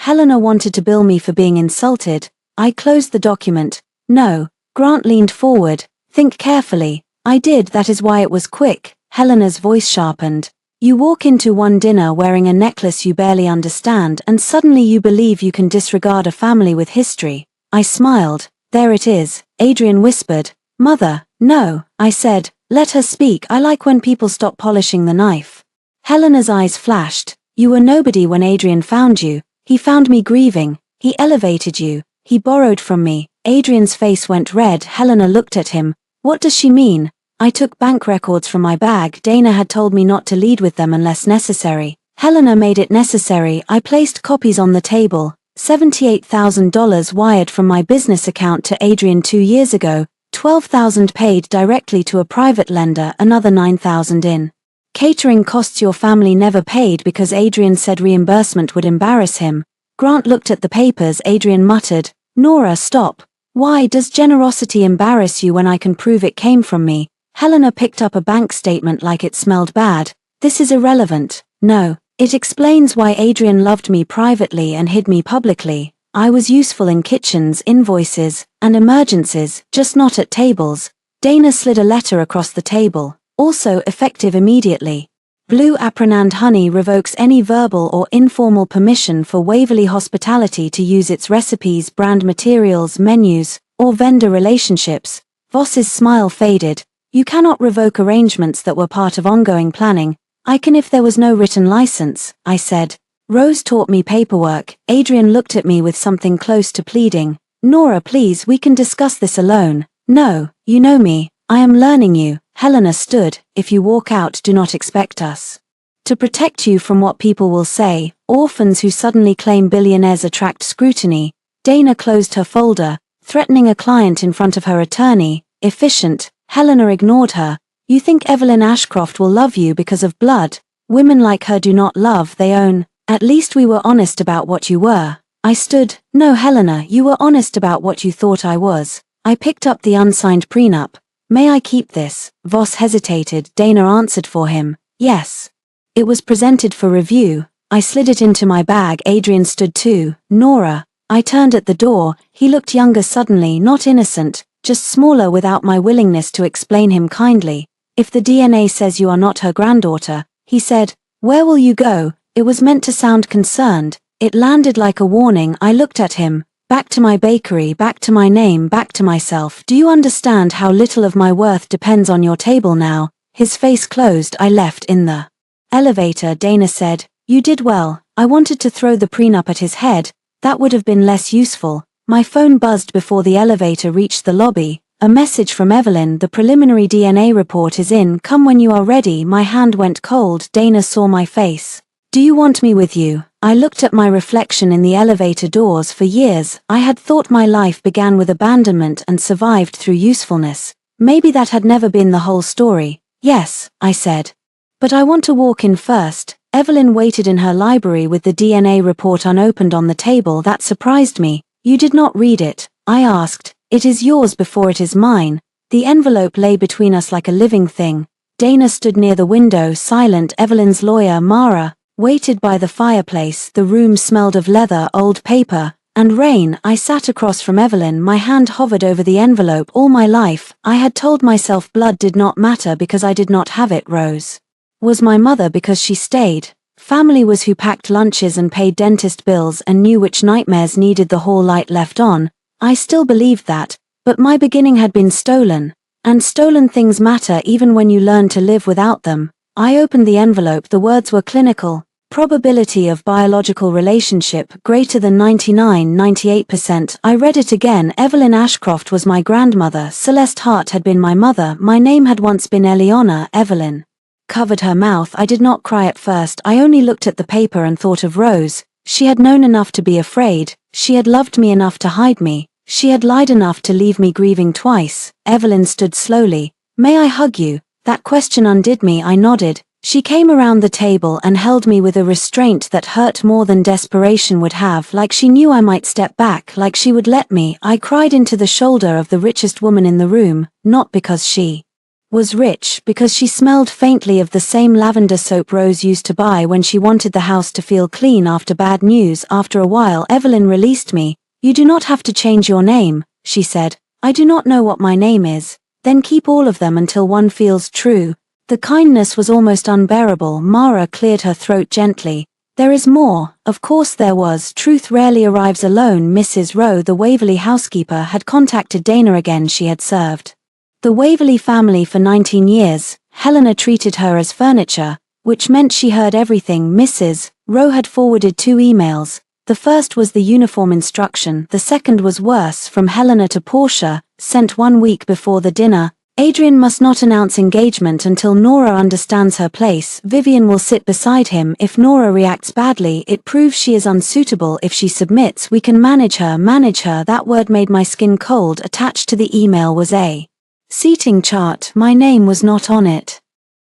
Helena wanted to bill me for being insulted. I closed the document. "No." Grant leaned forward. "Think carefully." I did. "That is why it was quick." Helena's voice sharpened. "You walk into one dinner wearing a necklace you barely understand, and suddenly you believe you can disregard a family with history." I smiled. "There it is," Adrian whispered. "Mother." "No," I said. "Let her speak. I like when people stop polishing the knife." Helena's eyes flashed. "You were nobody when Adrian found you. He found me grieving. He elevated you. He borrowed from me." Adrian's face went red. Helena looked at him. "What does she mean?" I took bank records from my bag. Dana had told me not to lead with them unless necessary. Helena made it necessary. I placed copies on the table. $78,000 wired from my business account to Adrian 2 years ago, $12,000 paid directly to a private lender, another $9,000 in catering costs your family never paid because Adrian said reimbursement would embarrass him. Grant looked at the papers. Adrian muttered, "Nora, stop. Why does generosity embarrass you when I can prove it came from me?" Helena picked up a bank statement like it smelled bad. "This is irrelevant." "No, it explains why Adrian loved me privately and hid me publicly. I was useful in kitchens, invoices, and emergencies, just not at tables." Dana slid a letter across the table. "Also effective immediately. Blue Apron and Honey revokes any verbal or informal permission for Waverley Hospitality to use its recipes, brand materials, menus, or vendor relationships." Voss's smile faded. "You cannot revoke arrangements that were part of ongoing planning." "I can if there was no written license," I said. "Rose taught me paperwork." Adrian looked at me with something close to pleading. "Nora, please, we can discuss this alone." "No, you know me. I am learning you." Helena stood. "If you walk out, do not expect us to protect you from what people will say. Orphans who suddenly claim billionaires attract scrutiny." Dana closed her folder, threatening a client in front of her attorney. "Efficient." Helena ignored her. "You think Evelyn Ashcroft will love you because of blood? Women like her do not love, they own." "At least we were honest about what you were." I stood. "No, Helena, you were honest about what you thought I was." I picked up the unsigned prenup. "May I keep this?" Voss hesitated. Dana answered for him. "Yes." It was presented for review. I slid it into my bag. Adrian stood too. "Nora." I turned at the door. He looked younger suddenly, not innocent, just smaller without my willingness to explain him kindly. "If the DNA says you are not her granddaughter," he said, "where will you go?" It was meant to sound concerned. It landed like a warning. I looked at him. "Back to my bakery, back to my name, back to myself. Do you understand how little of my worth depends on your table now?" His face closed. I left. In the elevator, Dana said, "You did well." I wanted to throw the prenup at his head. That would have been less useful. My phone buzzed before the elevator reached the lobby. A message from Evelyn. "The preliminary DNA report is in. Come when you are ready." My hand went cold. Dana saw my face. "Do you want me with you?" I looked at my reflection in the elevator doors. For years, I had thought my life began with abandonment and survived through usefulness. Maybe that had never been the whole story. "Yes," I said. "But I want to walk in first." Evelyn waited in her library with the DNA report unopened on the table. That surprised me. "You did not read it?" I asked. "It is yours before it is mine." The envelope lay between us like a living thing. Dana stood near the window, silent. Evelyn's lawyer, Mara, waited by the fireplace. The room smelled of leather, old paper, And rain. I sat across from Evelyn, my hand hovered over the envelope. All my life, I had told myself blood did not matter because I did not have it. Rose was my mother because she stayed. Family was who packed lunches and paid dentist bills and knew which nightmares needed the hall light left on. I still believed that, but my beginning had been stolen. And stolen things matter even when you learn to live without them. I opened the envelope. The words were clinical. Probability of biological relationship greater than 99-98%. I read it again. Evelyn Ashcroft was my grandmother. Celeste Hart had been my mother. My name had once been Eliana. Evelyn covered her mouth. I did not cry at first. I only looked at the paper and thought of Rose. She had known enough to be afraid. She had loved me enough to hide me. She had lied enough to leave me grieving twice. Evelyn stood slowly. May I hug you? That question undid me. I nodded. She came around the table and held me with a restraint that hurt more than desperation would have, like she knew I might step back, like she would let me. I cried into the shoulder of the richest woman in the room, not because she was rich, because she smelled faintly of the same lavender soap Rose used to buy when she wanted the house to feel clean after bad news. After a while, Evelyn released me. You do not have to change your name, she said. I do not know what my name is. Then keep all of them until one feels true. The kindness was almost unbearable. Mara cleared her throat gently. There is more. Of course there was. Truth rarely arrives alone. Mrs. Rowe, the Waverley housekeeper, had contacted Dana again. She had served the Waverley family for 19 years. Helena treated her as furniture, which meant she heard everything. Mrs. Rowe had forwarded 2 emails. The first was the uniform instruction. The second was worse, from Helena to Portia, sent 1 week before the dinner. Adrian must not announce engagement until Nora understands her place. Vivian will sit beside him. If Nora reacts badly, it proves she is unsuitable. If she submits, we can manage her. Manage her. That word made my skin cold. Attached to the email was a seating chart. My name was not on it.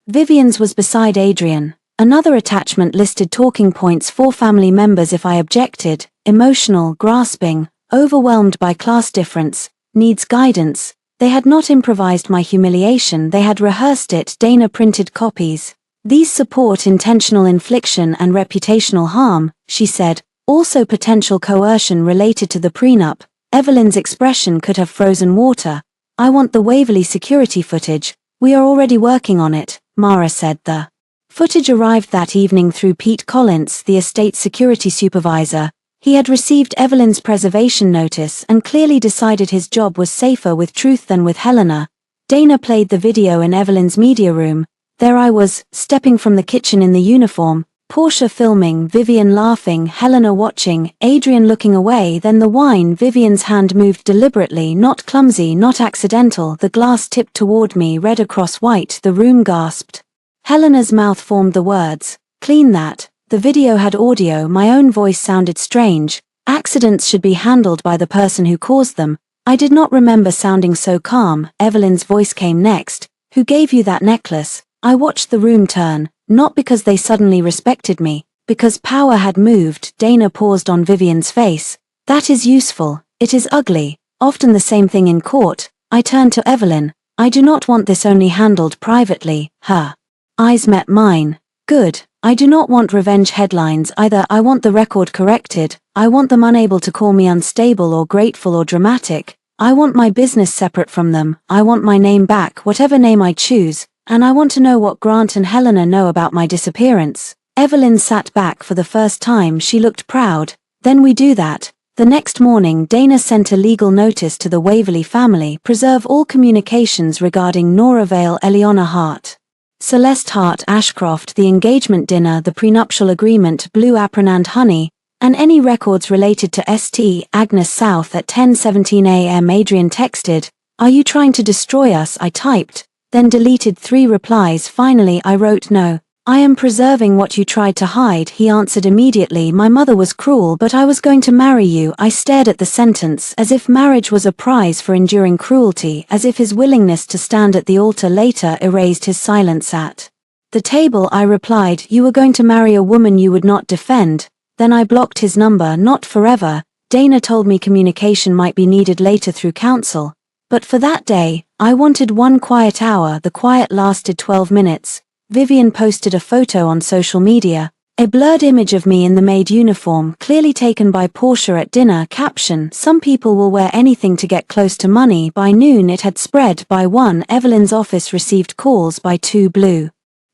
Vivian's was beside Adrian. Another attachment listed talking points for family members if I objected: emotional, grasping, overwhelmed by class difference, needs guidance. They had not improvised my humiliation, they had rehearsed it. Dana printed copies. These support intentional infliction and reputational harm, she said, also potential coercion related to the prenup. Evelyn's expression could have frozen water. I want the Waverley security footage. We are already working on it, Mara said. The footage arrived that evening through Pete Collins, the estate security supervisor. He had received Evelyn's preservation notice and clearly decided his job was safer with Truth than with Helena. Dana played the video in Evelyn's media room. There I was, stepping from the kitchen in the uniform, Portia filming, Vivian laughing, Helena watching, Adrian looking away. Then the wine. Vivian's hand moved deliberately, not clumsy, not accidental. The glass tipped toward me, red across white. The room gasped. Helena's mouth formed the words, "Clean that." The video had audio. My own voice sounded strange. Accidents should be handled by the person who caused them. I did not remember sounding so calm. Evelyn's voice came next. Who gave you that necklace? I watched the room turn, not because they suddenly respected me, because power had moved. Dana paused on Vivian's face. That is useful. It is ugly. Often the same thing in court. I turned to Evelyn. I do not want this only handled privately. Her eyes met mine. Good. I do not want revenge headlines either. I want the record corrected. I want them unable to call me unstable or grateful or dramatic. I want my business separate from them. I want my name back, whatever name I choose, and I want to know what Grant and Helena know about my disappearance. Evelyn sat back for the first time. She looked proud. Then we do that. The next morning, Dana sent a legal notice to the Waverley family. Preserve all communications regarding Nora Vale, Eliana Hart, Celeste Hart, Ashcroft, the engagement dinner, the prenuptial agreement, blue apron and honey, and any records related to St. Agnes South. At 10:17 a.m. Adrian texted, "Are you trying to destroy us?" I typed, then deleted 3 replies. Finally I wrote, "No. I am preserving what you tried to hide." He answered immediately, "My mother was cruel, but I was going to marry you." I stared at the sentence, as if marriage was a prize for enduring cruelty, as if his willingness to stand at the altar later erased his silence at the table. I replied, "You were going to marry a woman you would not defend." Then I blocked his number. Not forever. Dana told me communication might be needed later through counsel. But for that day, I wanted 1 quiet hour. The quiet lasted 12 minutes. Vivian posted a photo on social media. A blurred image of me in the maid uniform, clearly taken by Portia at dinner. Caption: some people will wear anything to get close to money. By noon it had spread. By 1, Evelyn's office received calls. By 2, Blue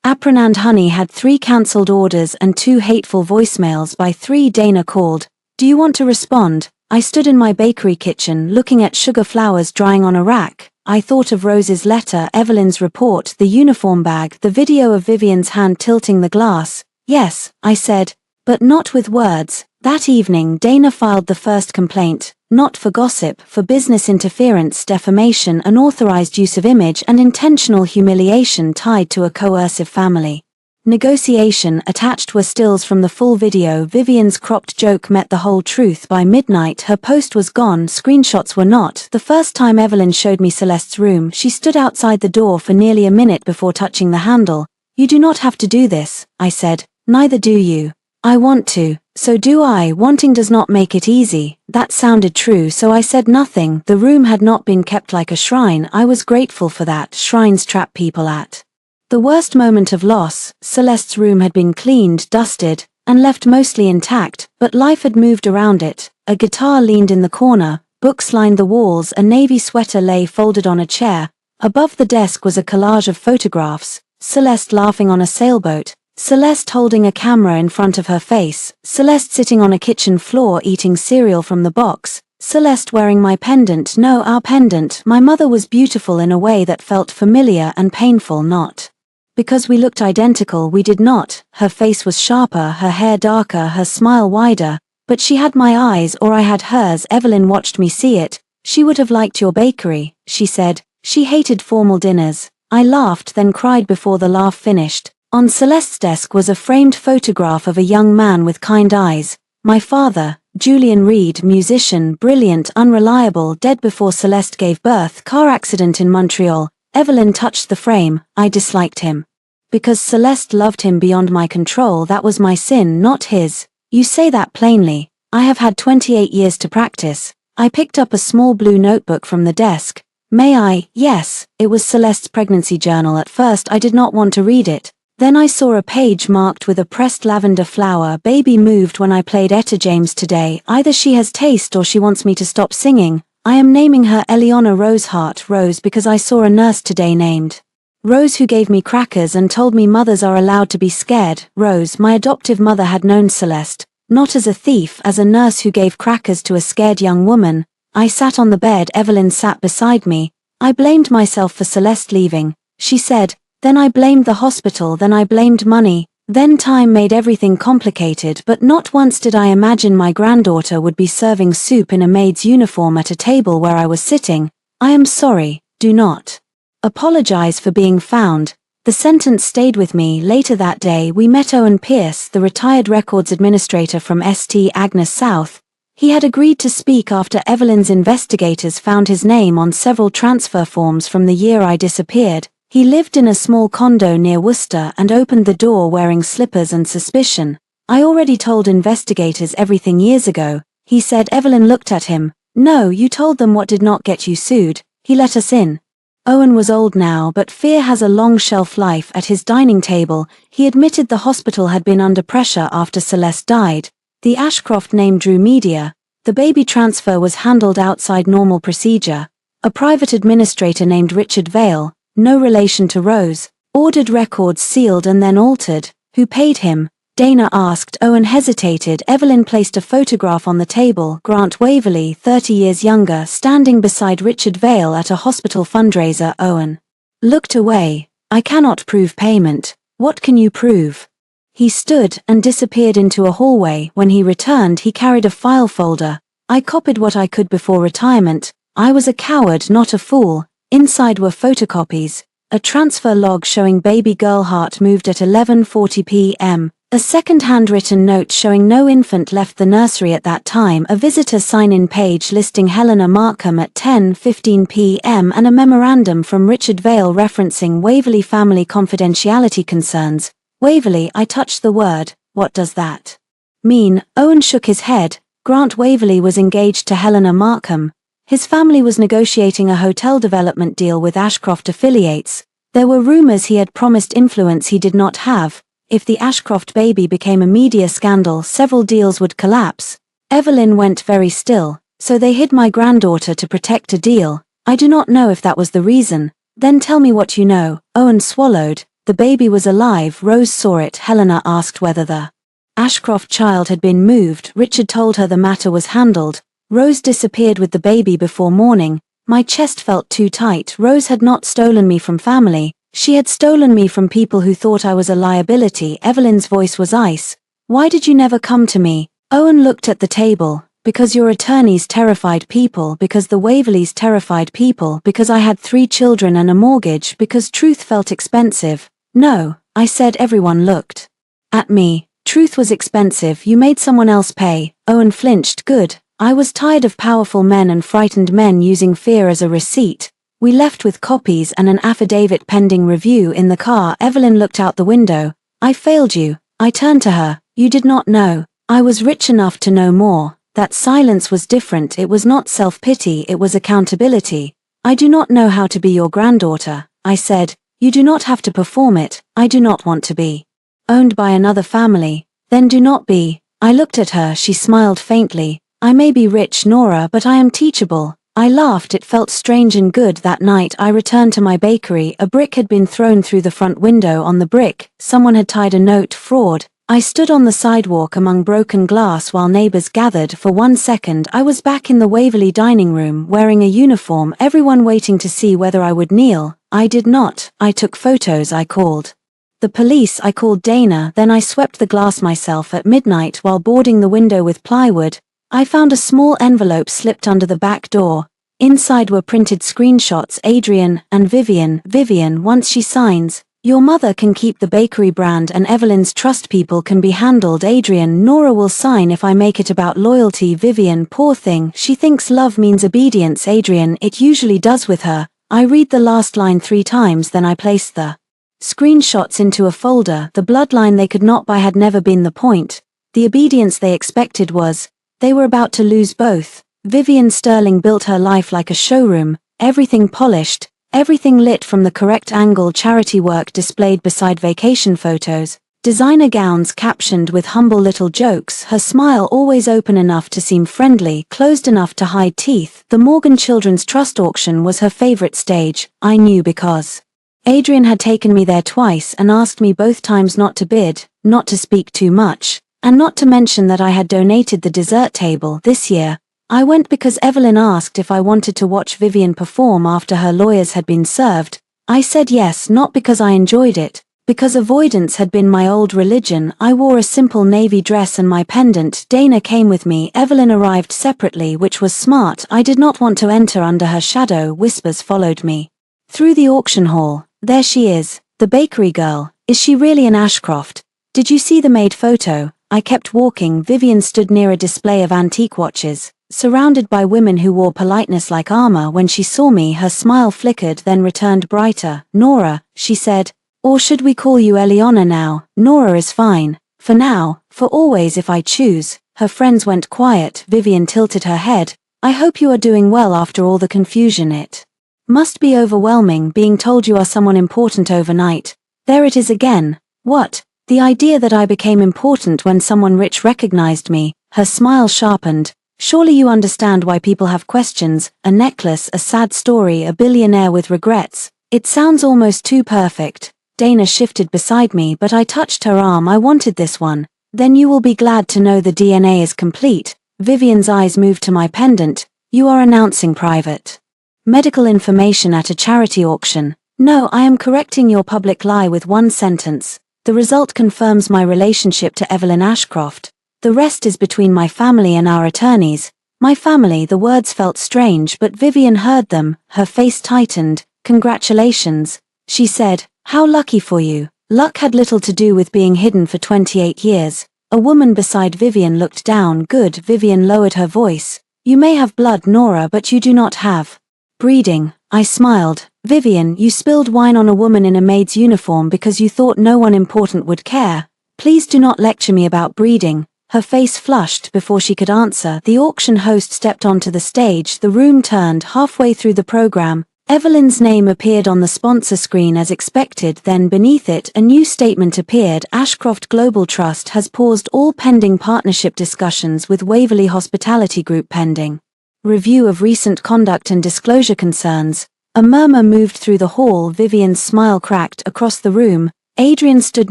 Apron and Honey had 3 cancelled orders and 2 hateful voicemails. By 3, Dana called. Do you want to respond? I stood in my bakery kitchen looking at sugar flowers drying on a rack. I thought of Rose's letter, Evelyn's report, the uniform bag, the video of Vivian's hand tilting the glass. Yes, I said, but not with words. That evening Dana filed the first complaint, not for gossip, for business interference, defamation, unauthorized use of image and intentional humiliation tied to a coercive family negotiation. Attached were stills from the full video. Vivian's cropped joke met the whole truth. By midnight her post was gone, screenshots were not. The first time Evelyn showed me Celeste's room, she stood outside the door for nearly a minute before touching the handle. You do not have to do this, I said. Neither do you. I want to, so do I. Wanting does not make it easy. That sounded true, so I said nothing. The room had not been kept like a shrine. I was grateful for that. Shrines trap people at the worst moment of loss. Celeste's room had been cleaned, dusted, and left mostly intact, but life had moved around it. A guitar leaned in the corner, books lined the walls, a navy sweater lay folded on a chair. Above the desk was a collage of photographs. Celeste laughing on a sailboat, Celeste holding a camera in front of her face, Celeste sitting on a kitchen floor eating cereal from the box, Celeste wearing my pendant, no, our pendant. My mother was beautiful in a way that felt familiar and painful, not because we looked identical, we did not. Her face was sharper, her hair darker, her smile wider, but she had my eyes, or I had hers. Evelyn watched me see it. She would have liked your bakery, she said. She hated formal dinners. I laughed, then cried before the laugh finished. On Celeste's desk was a framed photograph of a young man with kind eyes. My father, Julian Reed, musician, brilliant, unreliable, dead before Celeste gave birth, car accident in Montreal. Evelyn touched the frame. I disliked him. Because Celeste loved him beyond my control. That was my sin, not his. You say that plainly. I have had 28 years to practice. I picked up a small blue notebook from the desk. May I? Yes. It was Celeste's pregnancy journal. At first I did not want to read it. Then I saw a page marked with a pressed lavender flower. Baby moved when I played Etta James today. Either she has taste or she wants me to stop singing. I am naming her Eliana Rosehart, Rose, because I saw a nurse today named Rose who gave me crackers and told me mothers are allowed to be scared. Rose, my adoptive mother, had known Celeste, not as a thief, as a nurse who gave crackers to a scared young woman. I sat on the bed. Evelyn sat beside me. I blamed myself for Celeste leaving. She said, then I blamed the hospital, then I blamed money. Then time made everything complicated, but not once did I imagine my granddaughter would be serving soup in a maid's uniform at a table where I was sitting. I am sorry, do not apologize for being found. The sentence stayed with me. Later that day we met Owen Pierce, the retired records administrator from St. Agnes South. He had agreed to speak after Evelyn's investigators found his name on several transfer forms from the year I disappeared. He lived in a small condo near Worcester and opened the door wearing slippers and suspicion. I already told investigators everything years ago, he said. Evelyn looked at him. No, you told them what did not get you sued. He let us in. Owen was old now, but fear has a long shelf life. At his dining table, he admitted the hospital had been under pressure after Celeste died. The Ashcroft name drew media. The baby transfer was handled outside normal procedure. A private administrator named Richard Vale, no relation to Rose, ordered records sealed and then altered. Who paid him? Dana asked. Owen hesitated. Evelyn placed a photograph on the table. Grant Waverley, 30 years younger, standing beside Richard Vale at a hospital fundraiser. Owen looked away. I cannot prove payment. What can you prove? He stood and disappeared into a hallway. When he returned, he carried a file folder. I copied what I could before retirement. I was a coward, not a fool. Inside were photocopies. A transfer log showing baby girl heart moved at 11:40 p.m. A second handwritten note showing no infant left the nursery at that time. A visitor sign-in page listing Helena Markham at 10:15 p.m. and a memorandum from Richard Vale referencing Waverley family confidentiality concerns. Waverley, I touched the word. What does that mean? Owen shook his head. Grant Waverley was engaged to Helena Markham. His family was negotiating a hotel development deal with Ashcroft affiliates. There were rumors he had promised influence he did not have. If the Ashcroft baby became a media scandal, several deals would collapse. Evelyn went very still. So they hid my granddaughter to protect a deal. I do not know if that was the reason. Then tell me what you know. Owen swallowed. The baby was alive. Rose saw it. Helena asked whether the Ashcroft child had been moved. Richard told her the matter was handled. Rose disappeared with the baby before morning. My chest felt too tight. Rose had not stolen me from family. She had stolen me from people who thought I was a liability. Evelyn's voice was ice. Why did you never come to me? Owen looked at the table. Because your attorneys terrified people, because the Waverleys terrified people, because I had 3 children and a mortgage, because truth felt expensive. No, I said. Everyone looked at me. Truth was expensive. You made someone else pay. Owen flinched. Good. I was tired of powerful men and frightened men using fear as a receipt. We left with copies and an affidavit pending review in the car. Evelyn looked out the window. I failed you. I turned to her. You did not know. I was rich enough to know more. That silence was different. It was not self-pity, it was accountability. I do not know how to be your granddaughter, I said. You do not have to perform it. I do not want to be owned by another family. Then do not be. I looked at her. She smiled faintly. I may be rich, Nora, but I am teachable. I laughed. It felt strange and good. That night I returned to my bakery. A brick had been thrown through the front window. On the brick, someone had tied a note. Fraud. I stood on the sidewalk among broken glass while neighbors gathered. For 1 second I was back in the Waverley dining room, wearing a uniform, everyone waiting to see whether I would kneel. I did not. I took photos. I called the police. I called Dana. Then I swept the glass myself. At midnight, while boarding the window with plywood, I found a small envelope slipped under the back door. Inside were printed screenshots. Adrian and Vivian. Vivian, once she signs, your mother can keep the bakery brand and Evelyn's trust people can be handled. Adrian, Nora will sign if I make it about loyalty. Vivian, poor thing, she thinks love means obedience. Adrian, it usually does with her. I read the last line 3 times, then I place the screenshots into a folder. The bloodline they could not buy had never been the point. The obedience they expected was. They were about to lose both. Vivian Sterling built her life like a showroom, everything polished. Everything lit from the correct angle. Charity work displayed beside vacation photos. Designer gowns captioned with humble little jokes. Her smile always open enough to seem friendly, closed enough to hide teeth. The Morgan Children's Trust auction was her favorite stage. I knew because Adrian had taken me there twice and asked me both times not to bid, not to speak too much, and not to mention that I had donated the dessert table. This year, I went because Evelyn asked if I wanted to watch Vivian perform after her lawyers had been served. I said yes, not because I enjoyed it, because avoidance had been my old religion. I wore a simple navy dress and my pendant. Dana came with me. Evelyn arrived separately, which was smart. I did not want to enter under her shadow. Whispers followed me through the auction hall. There she is, the bakery girl. Is she really an Ashcroft? Did you see the Maid photo? I kept walking. Vivian stood near a display of antique watches, surrounded by women who wore politeness like armor. When she saw me, her smile flickered, then returned brighter. Nora, she said. Or should we call you Eliana now? Nora is fine. For now, for always if I choose. Her friends went quiet. Vivian tilted her head. I hope you are doing well after all the confusion. It must be overwhelming being told you are someone important overnight. There it is again. What? The idea that I became important when someone rich recognized me. Her smile sharpened. Surely you understand why people have questions. A necklace, a sad story, a billionaire with regrets. It sounds almost too perfect. Dana shifted beside me, but I touched her arm. I wanted this one. Then you will be glad to know the DNA is complete. Vivian's eyes moved to my pendant. You are announcing private medical information at a charity auction. No, I am correcting your public lie with 1 sentence. The result confirms my relationship to Evelyn Ashcroft. The rest is between my family and our attorneys. My family. The words felt strange, but Vivian heard them. Her face tightened. Congratulations, she said. How lucky for you. Luck had little to do with being hidden for 28 years. A woman beside Vivian looked down. Good. Vivian lowered her voice. You may have blood, Nora, but you do not have breeding. I smiled. Vivian, you spilled wine on a woman in a maid's uniform because you thought no one important would care. Please do not lecture me about breeding. Her face flushed before she could answer. The auction host stepped onto the stage. The room turned halfway through the program. Evelyn's name appeared on the sponsor screen as expected, then beneath it a new statement appeared. Ashcroft Global Trust has paused all pending partnership discussions with Waverley Hospitality Group pending review of recent conduct and disclosure concerns. A murmur moved through the hall. Vivian's smile cracked across the room. Adrian stood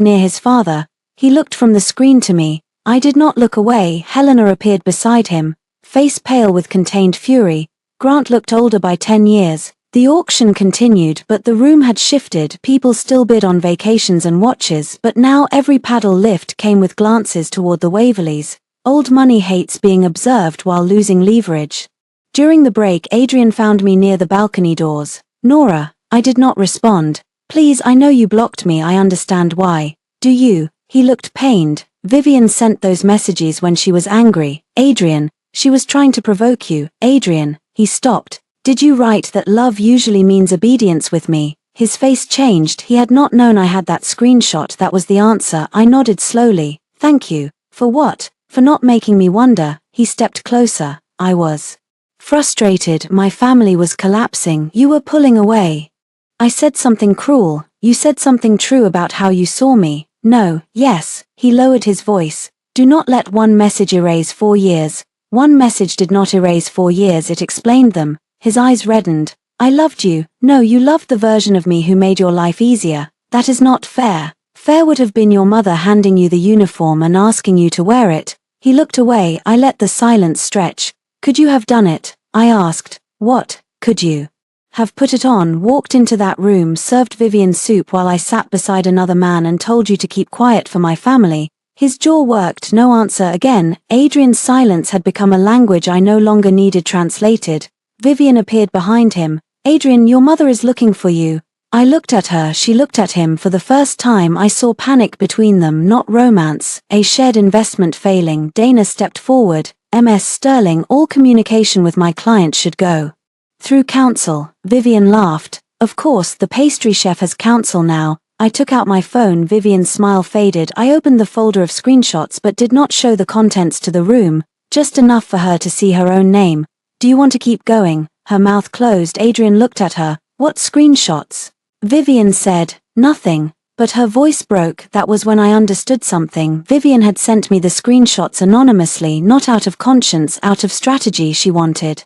near his father. He looked from the screen to me. I did not look away. Helena appeared beside him, face pale with contained fury. Grant looked older by 10 years. The auction continued, but the room had shifted. People still bid on vacations and watches, but now every paddle lift came with glances toward the Waverleys. Old money hates being observed while losing leverage. During the break, Adrian found me near the balcony doors. Nora, I did not respond. Please, I know you blocked me. I understand why. Do you? He looked pained. Vivian sent those messages when she was angry. Adrian, she was trying to provoke you. Adrian, he stopped. Did you write that love usually means obedience with me? His face changed. He had not known I had that screenshot. That was the answer. I nodded slowly. Thank you. For what? For not making me wonder. He stepped closer. I was frustrated. My family was collapsing. You were pulling away. I said something cruel. You said something true about how you saw me. No, yes. He lowered his voice. Do not let one message erase 4 years. One message did not erase 4 years. It explained them. His eyes reddened. I loved you. No, you loved the version of me who made your life easier. That is not fair. Fair would have been your mother handing you the uniform and asking you to wear it. He looked away. I let the silence stretch. Could you have done it? I asked. What? Could you have put it on, walked into that room, served Vivian soup while I sat beside another man and told you to keep quiet for my family? His jaw worked. No answer again. Adrian's silence had become a language I no longer needed translated. Vivian appeared behind him. Adrian, your mother is looking for you. I looked at her. She looked at him. For the first time I saw panic between them, not romance. A shared investment failing. Dana stepped forward. Ms. Sterling, all communication with my client should go through counsel. Vivian laughed. Of course, the pastry chef has counsel now. I took out my phone. Vivian's smile faded. I opened the folder of screenshots but did not show the contents to the room, just enough for her to see her own name. Do you want to keep going? Her mouth closed. Adrian looked at her. What screenshots? Vivian said, nothing. But her voice broke. That was when I understood something. Vivian had sent me the screenshots anonymously, not out of conscience, out of strategy. She wanted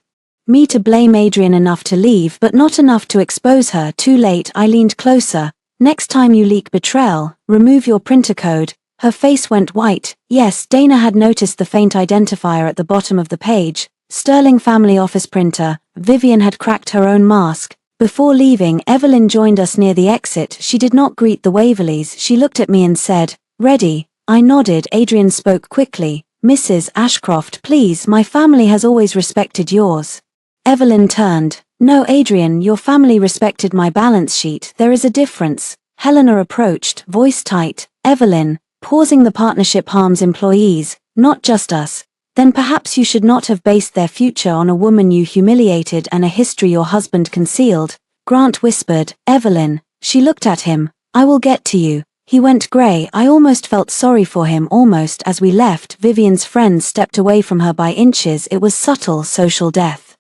me to blame Adrian enough to leave, but not enough to expose her. Too late. I leaned closer. Next time you leak betrayal, remove your printer code. Her face went white. Yes, Dana had noticed the faint identifier at the bottom of the page. Sterling Family Office Printer. Vivian had cracked her own mask. Before leaving, Evelyn joined us near the exit. She did not greet the Waverleys. She looked at me and said, ready? I nodded. Adrian spoke quickly. Mrs. Ashcroft, please, my family has always respected yours. Evelyn turned. No, Adrian, your family respected my balance sheet. There is a difference. Helena approached, voice tight. Evelyn, pausing, the partnership harms employees, not just us. Then perhaps you should not have based their future on a woman you humiliated and a history your husband concealed. Grant whispered. Evelyn. She looked at him. I will get to you. He went grey. I almost felt sorry for him. Almost. As we left, Vivian's friends stepped away from her by inches. It was subtle. Social death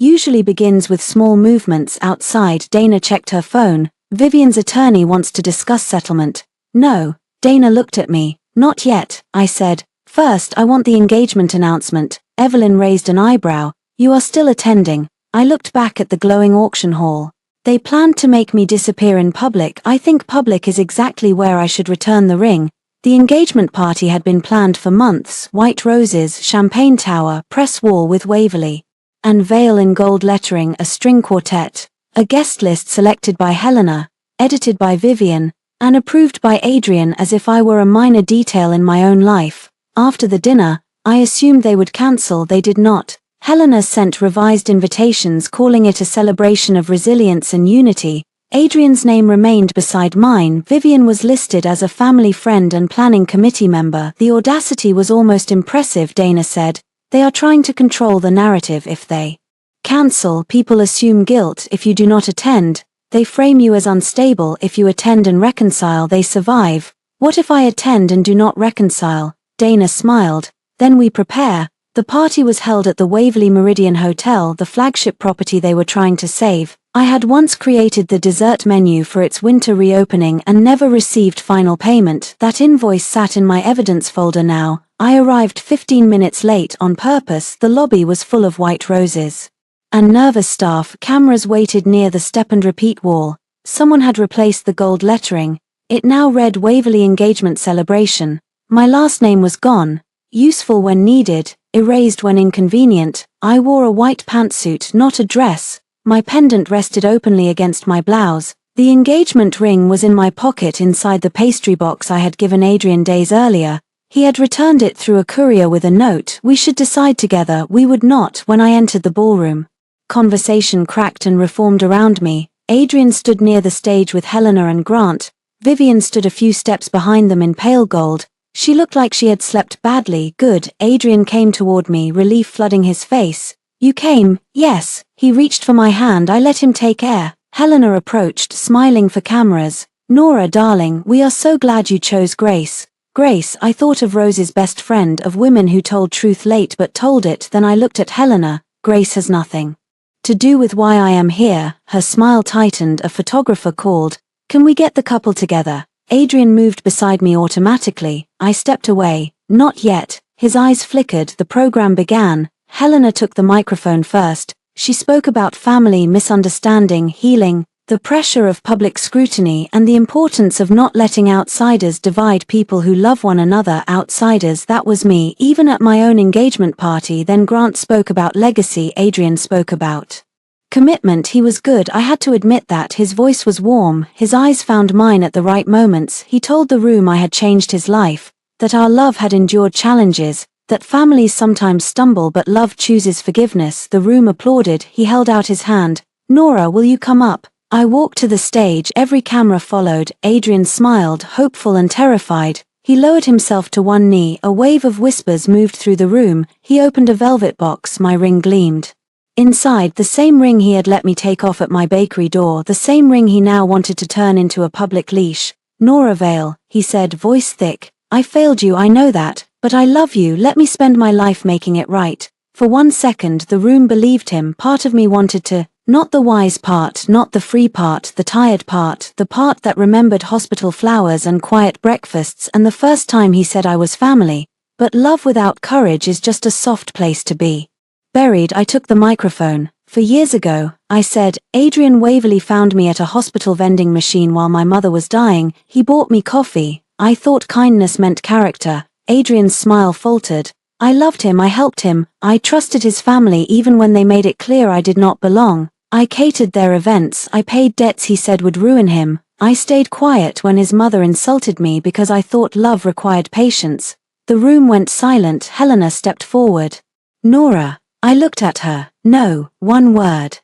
usually begins with small movements. Outside, Dana checked her phone. Vivian's attorney wants to discuss settlement. No. Dana looked at me. Not yet, I said. First, I want the engagement announcement. Evelyn raised an eyebrow. You are still attending. I looked back at the glowing auction hall. They planned to make me disappear in public. I think public is exactly where I should return the ring. The engagement party had been planned for months. White roses, champagne tower, press wall with Waverley and veil in gold lettering, a string quartet, a guest list selected by Helena, edited by Vivian, and approved by Adrian as if I were a minor detail in my own life. After the dinner, I assumed they would cancel. They did not. Helena sent revised invitations calling it a celebration of resilience and unity. Adrian's name remained beside mine. Vivian was listed as a family friend and planning committee member. The audacity was almost impressive. Dana said, they are trying to control the narrative. If they cancel, people assume guilt. If you do not attend, they frame you as unstable. If you attend and reconcile, they survive. What if I attend and do not reconcile? Dana smiled. Then we prepare. The party was held at the Waverley Meridian Hotel, the flagship property they were trying to save. I had once created the dessert menu for its winter reopening and never received final payment. That invoice sat in my evidence folder now. I arrived 15 minutes late on purpose. The lobby was full of white roses and nervous staff. Cameras waited near the step and repeat wall. Someone had replaced the gold lettering. It now read Waverley Engagement Celebration. My last name was gone. Useful when needed, erased when inconvenient. I wore a white pantsuit, not a dress. My pendant rested openly against my blouse. The engagement ring was in my pocket inside the pastry box I had given Adrian days earlier. He had returned it through a courier with a note. We should decide together. We would not. When I entered the ballroom, conversation cracked and reformed around me. Adrian stood near the stage with Helena and Grant. Vivian stood a few steps behind them in pale gold. She looked like she had slept badly. Good. Adrian came toward me, relief flooding his face. You came? Yes. He reached for my hand. I let him take air. Helena approached, smiling for cameras. Nora, darling, we are so glad you chose Grace. Grace, I thought of Rose's best friend, of women who told truth late but told it. Then I looked at Helena. Grace has nothing to do with why I am here. Her smile tightened. A photographer called. Can we get the couple together? Adrian moved beside me automatically. I stepped away. Not yet. His eyes flickered. The program began. Helena took the microphone first. She spoke about family, misunderstanding, healing, the pressure of public scrutiny, and the importance of not letting outsiders divide people who love one another. Outsiders, that was me, even at my own engagement party. Then Grant spoke about legacy. Adrian spoke about commitment. He was good. I had to admit that. His voice was warm. His eyes found mine at the right moments. He told the room I had changed his life, that our love had endured challenges, that families sometimes stumble but love chooses forgiveness. The room applauded. He held out his hand. Nora, will you come up? I walked to the stage. Every camera followed. Adrian smiled, hopeful and terrified. He lowered himself to one knee. A wave of whispers moved through the room. He opened a velvet box. My ring gleamed. Inside, the same ring he had let me take off at my bakery door, the same ring he now wanted to turn into a public leash. Nora Vale, he said, voice thick. I failed you, I know that, but I love you. Let me spend my life making it right. For 1 second, the room believed him. Part of me wanted to. Not the wise part, not the free part, the tired part, the part that remembered hospital flowers and quiet breakfasts and the first time he said I was family. But love without courage is just a soft place to be. Buried. I took the microphone. For years ago, I said, Adrian Waverley found me at a hospital vending machine while my mother was dying. He bought me coffee. I thought kindness meant character. Adrian's smile faltered. I loved him. I helped him. I trusted his family even when they made it clear I did not belong. I catered their events. I paid debts he said would ruin him. I stayed quiet when his mother insulted me because I thought love required patience. The room went silent. Helena stepped forward. Nora. I looked at her. No, one word.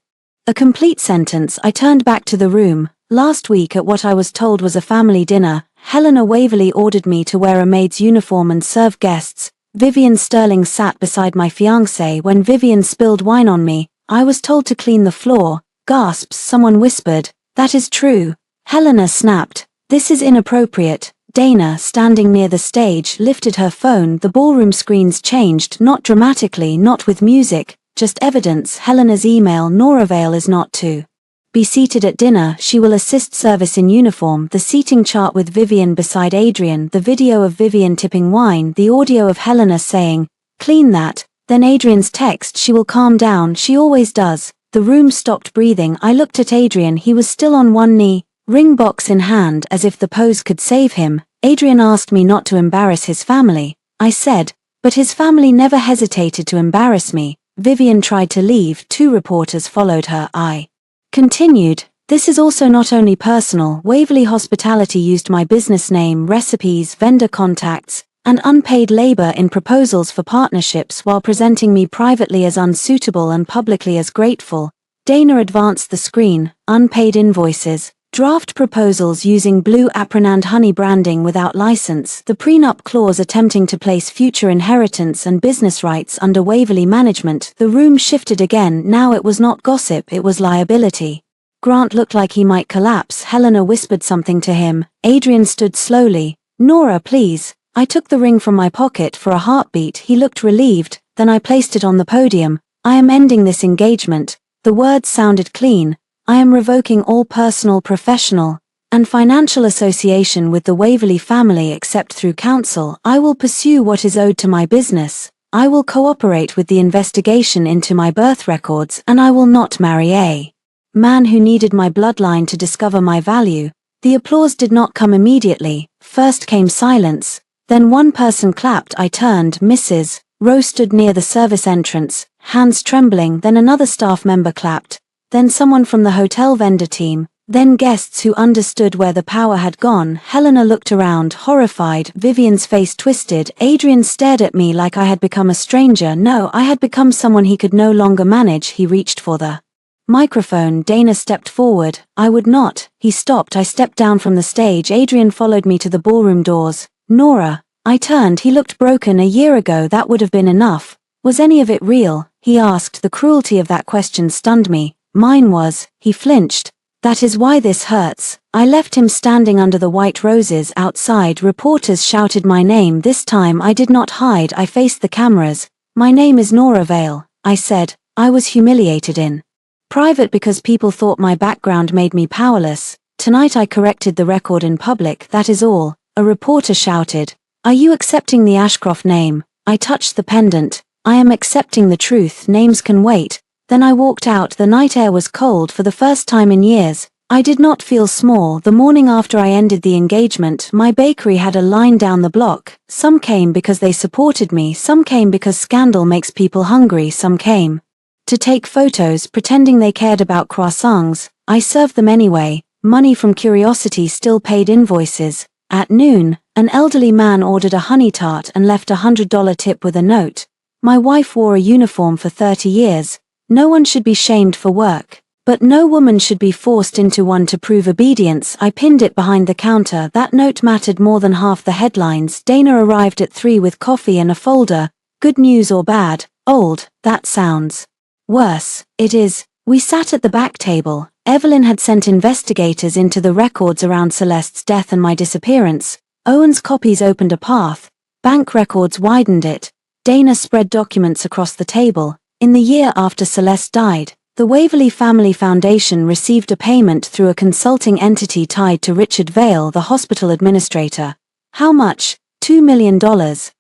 A complete sentence. I turned back to the room. Last week at what I was told was a family dinner, Helena Waverley ordered me to wear a maid's uniform and serve guests. Vivian Sterling sat beside my fiancé. When Vivian spilled wine on me, I was told to clean the floor. Gasps. Someone whispered, that is true. Helena snapped. This is inappropriate. Dana, standing near the stage, lifted her phone. The ballroom screens changed, not dramatically, not with music, just evidence. Helena's email. Nora Vale is not to be seated at dinner. She will assist service in uniform. The seating chart with Vivian beside Adrian. The video of Vivian tipping wine. The audio of Helena saying, clean that. Then Adrian's text, she will calm down. She always does. The room stopped breathing. I looked at Adrian. He was still on one knee, ring box in hand, as if the pose could save him. Adrian asked me not to embarrass his family. I said, but his family never hesitated to embarrass me. Vivian tried to leave. 2 reporters followed her. I continued, this is also not only personal. Waverley Hospitality used my business name, recipes, vendor contacts, and unpaid labor in proposals for partnerships while presenting me privately as unsuitable and publicly as grateful. Dana advanced the screen. Unpaid invoices. Draft proposals using blue apron and honey branding without license. The prenup clause attempting to place future inheritance and business rights under Waverley management. The room shifted again. Now it was not gossip, it was liability. Grant looked like he might collapse. Helena whispered something to him. Adrian stood slowly. Nora, please. I took the ring from my pocket for a heartbeat. He looked relieved. then I placed it on the podium. I am ending this engagement. The words sounded clean. I am revoking all personal, professional, and financial association with the Waverley family except through counsel. I will pursue what is owed to my business. I will cooperate with the investigation into my birth records, and I will not marry a man who needed my bloodline to discover my value. The applause did not come immediately. First came silence, then one person clapped. I turned. Mrs. Rowe stood near the service entrance, hands trembling. Then another staff member clapped, then someone from the hotel vendor team, then guests who understood where the power had gone. Helena looked around, horrified. Vivian's face twisted. Adrian stared at me like I had become a stranger. No, I had become someone he could no longer manage. He reached for the microphone. Dana stepped forward. I would not. He stopped. I stepped down from the stage. Adrian followed me to the ballroom doors. Nora. I turned. He looked broken. A year ago that would have been enough. Was any of it real? He asked. The cruelty of that question stunned me. Mine was. He flinched. That is why this hurts. I left him standing under the white roses outside. Reporters shouted my name. This time I did not hide. I faced the cameras. My name is Nora Vale, I said. I was humiliated in private because people thought my background made me powerless. Tonight I corrected the record in public. That is all. A reporter shouted. Are you accepting the Ashcroft name? I touched the pendant. I am accepting the truth. Names can wait. Then I walked out. The night air was cold for the first time in years. I did not feel small. The morning after I ended the engagement, my bakery had a line down the block. Some came because they supported me, some came because scandal makes people hungry, some came to take photos pretending they cared about croissants. I served them anyway. Money from curiosity still paid invoices. At noon, an elderly man ordered a honey tart and left $100 tip with a note. My wife wore a uniform for 30 years. No one should be shamed for work, but no woman should be forced into one to prove obedience. I pinned it behind the counter. That note mattered more than half the headlines. Dana arrived at 3 with coffee and a folder. Good news or bad? Old. That sounds worse. It is. We sat at the back table. Evelyn had sent investigators into the records around Celeste's death and my disappearance. Owen's copies opened a path. Bank records widened it. Dana spread documents across the table. In the year after Celeste died, the Waverley Family Foundation received a payment through a consulting entity tied to Richard Vale, the hospital administrator. How much? $2 million.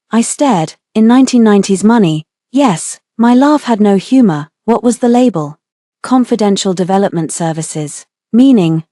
I stared. In 1990s money. Yes. My laugh had no humor. What was the label? Confidential Development Services. Meaning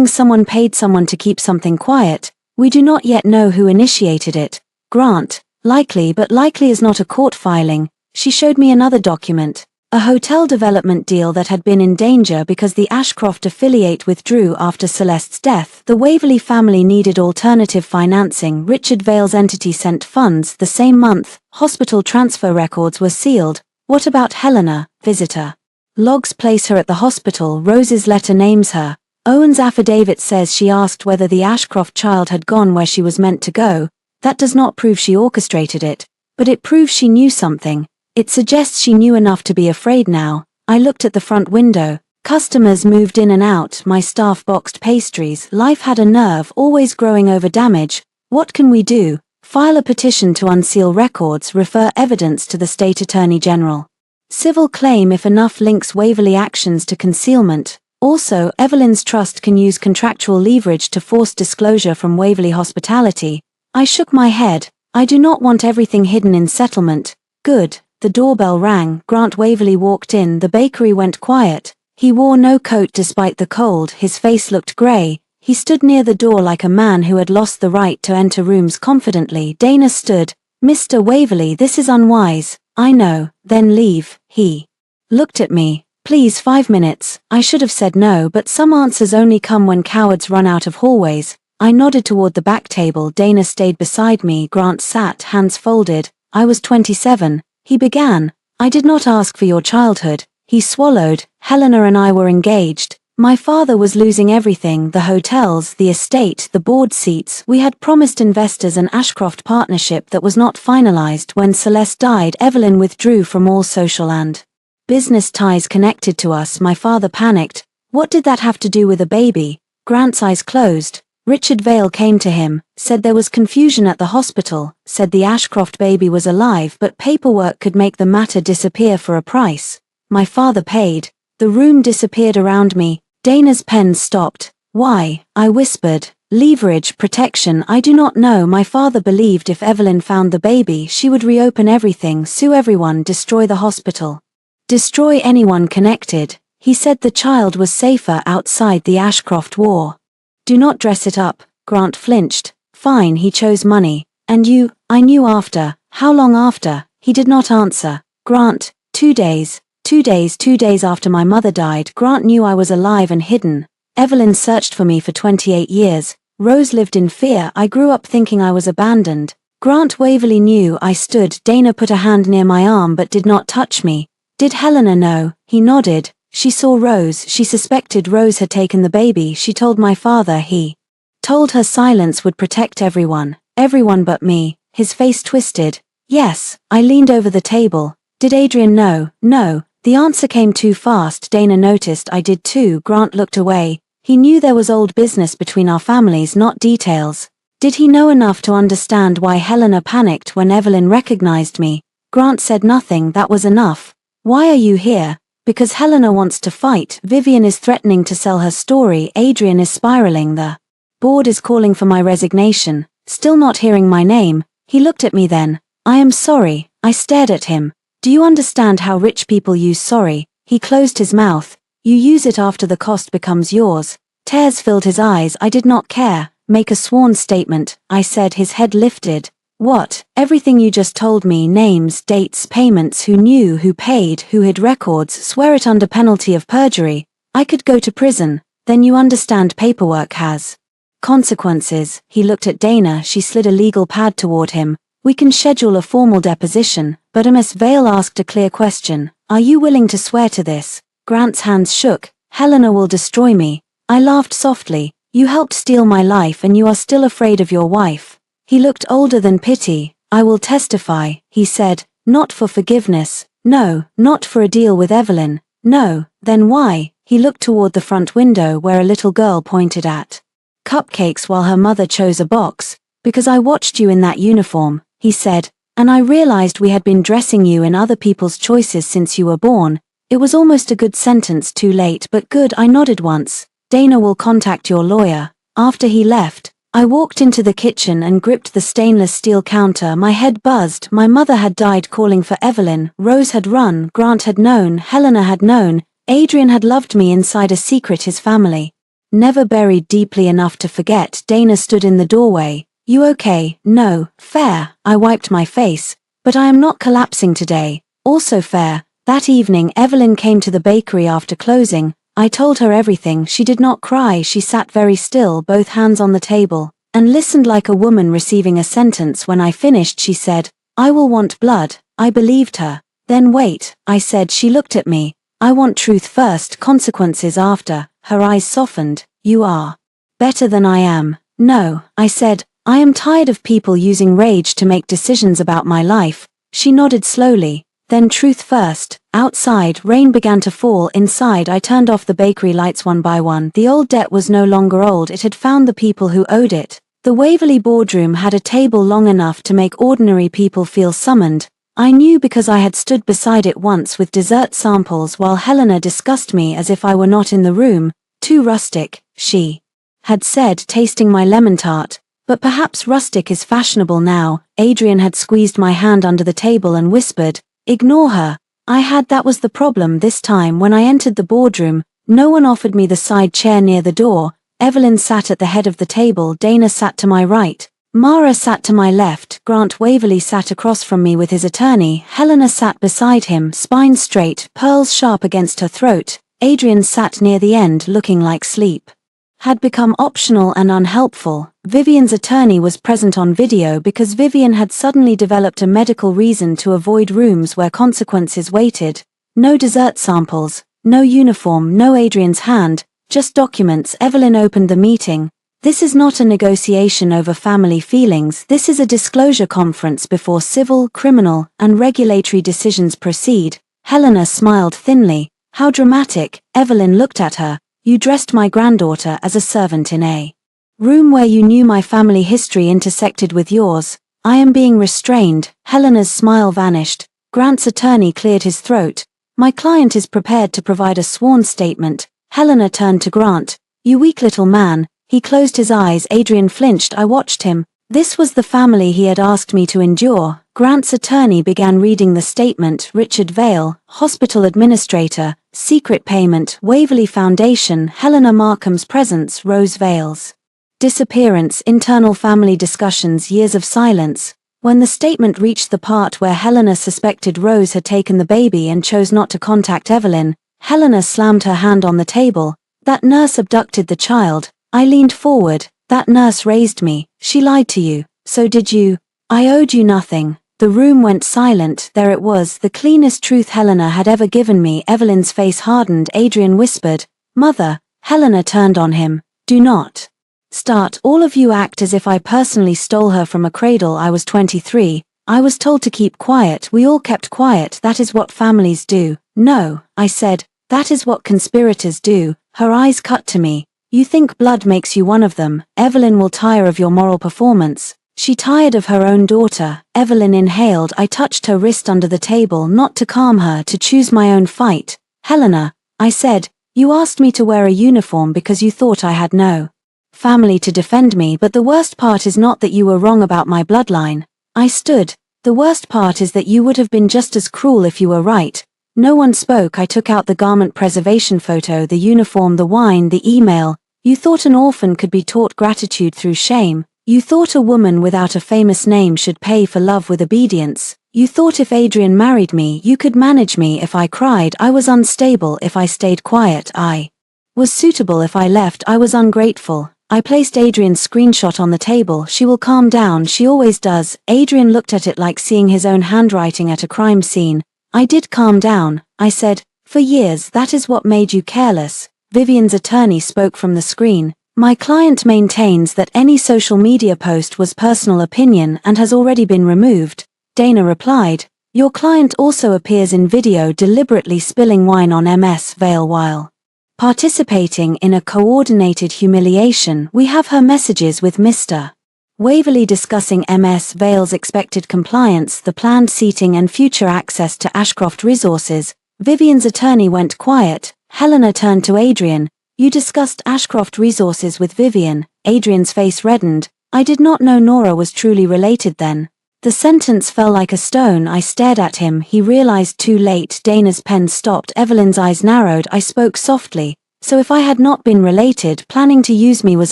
someone paid someone to keep something quiet. We do not yet know who initiated it. Grant. Likely, but likely is not a court filing. She showed me another document. A hotel development deal that had been in danger because the Ashcroft affiliate withdrew after Celeste's death. The Waverley family needed alternative financing. Richard Vale's entity sent funds the same month. Hospital transfer records were sealed. What about Helena? Visitor logs place her at the hospital. Rose's letter names her. Owen's affidavit says she asked whether the Ashcroft child had gone where she was meant to go. That does not prove she orchestrated it, but it proves she knew something. It suggests she knew enough to be afraid now. I looked at the front window. Customers moved in and out. My staff boxed pastries. Life had a nerve, always growing over damage. What can we do? File a petition to unseal records. Refer evidence to the State Attorney General. Civil claim if enough links Waverley actions to concealment. Also, Evelyn's trust can use contractual leverage to force disclosure from Waverley Hospitality. I shook my head. I do not want everything hidden in settlement. Good. The doorbell rang. Grant Waverley walked in. The bakery went quiet. He wore no coat despite the cold. His face looked grey. He stood near the door like a man who had lost the right to enter rooms confidently. Dana stood. Mr. Waverley, this is unwise. I know. Then leave. He looked at me. Please, 5 minutes. I should have said no, but some answers only come when cowards run out of hallways. I nodded toward the back table. Dana stayed beside me. Grant sat, hands folded. I was 27. He began. I did not ask for your childhood. He swallowed. Helena and I were engaged. My father was losing everything, the hotels, the estate, the board seats. We had promised investors an Ashcroft partnership that was not finalized. When Celeste died, Evelyn withdrew from all social and business ties connected to us. My father panicked. What did that have to do with a baby? Grant's eyes closed. Richard Vale came to him, said there was confusion at the hospital, said the Ashcroft baby was alive but paperwork could make the matter disappear for a price. My father paid. The room disappeared around me. Dana's pen stopped. Why? I whispered. Leverage, protection, I do not know. My father believed if Evelyn found the baby she would reopen everything, sue everyone, destroy the hospital. Destroy anyone connected. He said the child was safer outside the Ashcroft war. Do not dress it up. Grant flinched. Fine, he chose money. And you? I knew after. How long after? He did not answer. Grant, 2 days. 2 days. 2 days after my mother died. Grant knew I was alive and hidden. Evelyn searched for me for 28 years. Rose lived in fear. I grew up thinking I was abandoned. Grant Waverley knew I stood. Dana put a hand near my arm but did not touch me. Did Helena know? He nodded. She saw Rose. She suspected Rose had taken the baby. She told my father. He told her silence would protect everyone. Everyone but me. His face twisted. Yes. I leaned over the table. Did Adrian know? No. The answer came too fast. Dana noticed I did too. Grant looked away. He knew there was old business between our families, not details. Did he know enough to understand why Helena panicked when Evelyn recognized me? Grant said nothing. That was enough. Why are you here? Because Helena wants to fight. Vivian is threatening to sell her story. Adrian is spiraling. The board is calling for my resignation. Still not hearing my name. He looked at me then. I am sorry. I stared at him. Do you understand how rich people use sorry? He closed his mouth. You use it after the cost becomes yours. Tears filled his eyes. I did not care. Make a sworn statement, I said. His head lifted. What? Everything you just told me, names, dates, payments, who knew, who paid, who hid records, swear it under penalty of perjury. I could go to prison. Then you understand paperwork has consequences. He looked at Dana. She slid a legal pad toward him. We can schedule a formal deposition, but Ms. Vale asked a clear question. Are you willing to swear to this? Grant's hands shook. Helena will destroy me. I laughed softly. You helped steal my life and you are still afraid of your wife. He looked older than pity. I will testify, he said, not for forgiveness. No, not for a deal with Evelyn. No, then why? He looked toward the front window where a little girl pointed at cupcakes while her mother chose a box. Because I watched you in that uniform, he said, and I realized we had been dressing you in other people's choices since you were born. It was almost a good sentence, too late but good. I nodded once. Dana will contact your lawyer. After he left, I walked into the kitchen and gripped the stainless steel counter. My head buzzed. My mother had died calling for Evelyn. Rose had run. Grant had known. Helena had known. Adrian had loved me inside a secret his family never buried deeply enough to forget. Dana stood in the doorway. You okay? No. Fair. I wiped my face. But I am not collapsing today. Also fair. That evening Evelyn came to the bakery after closing. I told her everything. She did not cry. She sat very still, both hands on the table, and listened like a woman receiving a sentence. When I finished she said, I will want blood. I believed her. Then wait, I said. She looked at me. I want truth first, consequences after. Her eyes softened. You are better than I am. No, I said. I am tired of people using rage to make decisions about my life. She nodded slowly. Then truth first. Outside, rain began to fall. Inside, I turned off the bakery lights one by one. The old debt was no longer old. It had found the people who owed it. The Waverley boardroom had a table long enough to make ordinary people feel summoned. I knew because I had stood beside it once with dessert samples while Helena discussed me as if I were not in the room. Too rustic, she had said, tasting my lemon tart. But perhaps rustic is fashionable now. Adrian had squeezed my hand under the table and whispered, ignore her. That was the problem this time. When I entered the boardroom, no one offered me the side chair near the door. Evelyn sat at the head of the table. Dana sat to my right. Mara sat to my left. Grant Waverley sat across from me with his attorney. Helena sat beside him, spine straight, pearls sharp against her throat. Adrian sat near the end, looking like sleep had become optional and unhelpful. Vivian's attorney was present on video because Vivian had suddenly developed a medical reason to avoid rooms where consequences waited. No dessert samples, no uniform, no Adrian's hand, just documents. Evelyn opened the meeting. This is not a negotiation over family feelings. This is a disclosure conference before civil, criminal, and regulatory decisions proceed. Helena smiled thinly. How dramatic. Evelyn looked at her. You dressed my granddaughter as a servant in a Room where you knew my family history intersected with yours. I am being restrained. Helena's smile vanished. Grant's attorney cleared his throat. My client is prepared to provide a sworn statement. Helena turned to Grant. You weak little man. He closed his eyes. Adrian flinched. I watched him. This was the family he had asked me to endure. Grant's attorney began reading the statement. Richard Vale, hospital administrator, secret payment, Waverley Foundation, Helena Markham's presence, Rose Vale's disappearance, internal family discussions, years of silence. When the statement reached the part where Helena suspected Rose had taken the baby and chose not to contact Evelyn, Helena slammed her hand on the table. That nurse abducted the child. I leaned forward. That nurse raised me. She lied to you. So did you. I owed you nothing. The room went silent. There it was, the cleanest truth Helena had ever given me. Evelyn's face hardened. Adrian whispered, Mother. Helena turned on him. Do not start. All of you act as if I personally stole her from a cradle. I was 23. I was told to keep quiet. We all kept quiet. That is what families do. No, I said. That is what conspirators do. Her eyes cut to me. You think blood makes you one of them. Evelyn will tire of your moral performance. She tired of her own daughter. Evelyn inhaled. I touched her wrist under the table, not to calm her, to choose my own fight. Helena, I said, you asked me to wear a uniform because you thought I had no family to defend me, but the worst part is not that you were wrong about my bloodline. I stood. The worst part is that you would have been just as cruel if you were right. No one spoke. I took out the garment preservation photo, the uniform, the wine, the email. You thought an orphan could be taught gratitude through shame. You thought a woman without a famous name should pay for love with obedience. You thought if Adrian married me, you could manage me if I cried. I was unstable if I stayed quiet. I was suitable if I left. I was ungrateful. I placed Adrian's screenshot on the table. She will calm down. She always does. Adrian looked at it like seeing his own handwriting at a crime scene. I did calm down. I said, for years that is what made you careless. Vivian's attorney spoke from the screen. My client maintains that any social media post was personal opinion and has already been removed. Dana replied, your client also appears in video deliberately spilling wine on Ms. Vale while participating in a coordinated humiliation. We have her messages with Mr. Waverley discussing Ms. Vale's expected compliance, the planned seating and future access to Ashcroft resources. Vivian's attorney went quiet. Helena turned to Adrian. You discussed Ashcroft resources with Vivian. Adrian's face reddened. I did not know Nora was truly related then. The sentence fell like a stone. I stared at him. He realized too late. Dana's pen stopped. Evelyn's eyes narrowed. I spoke softly. So if I had not been related, planning to use me was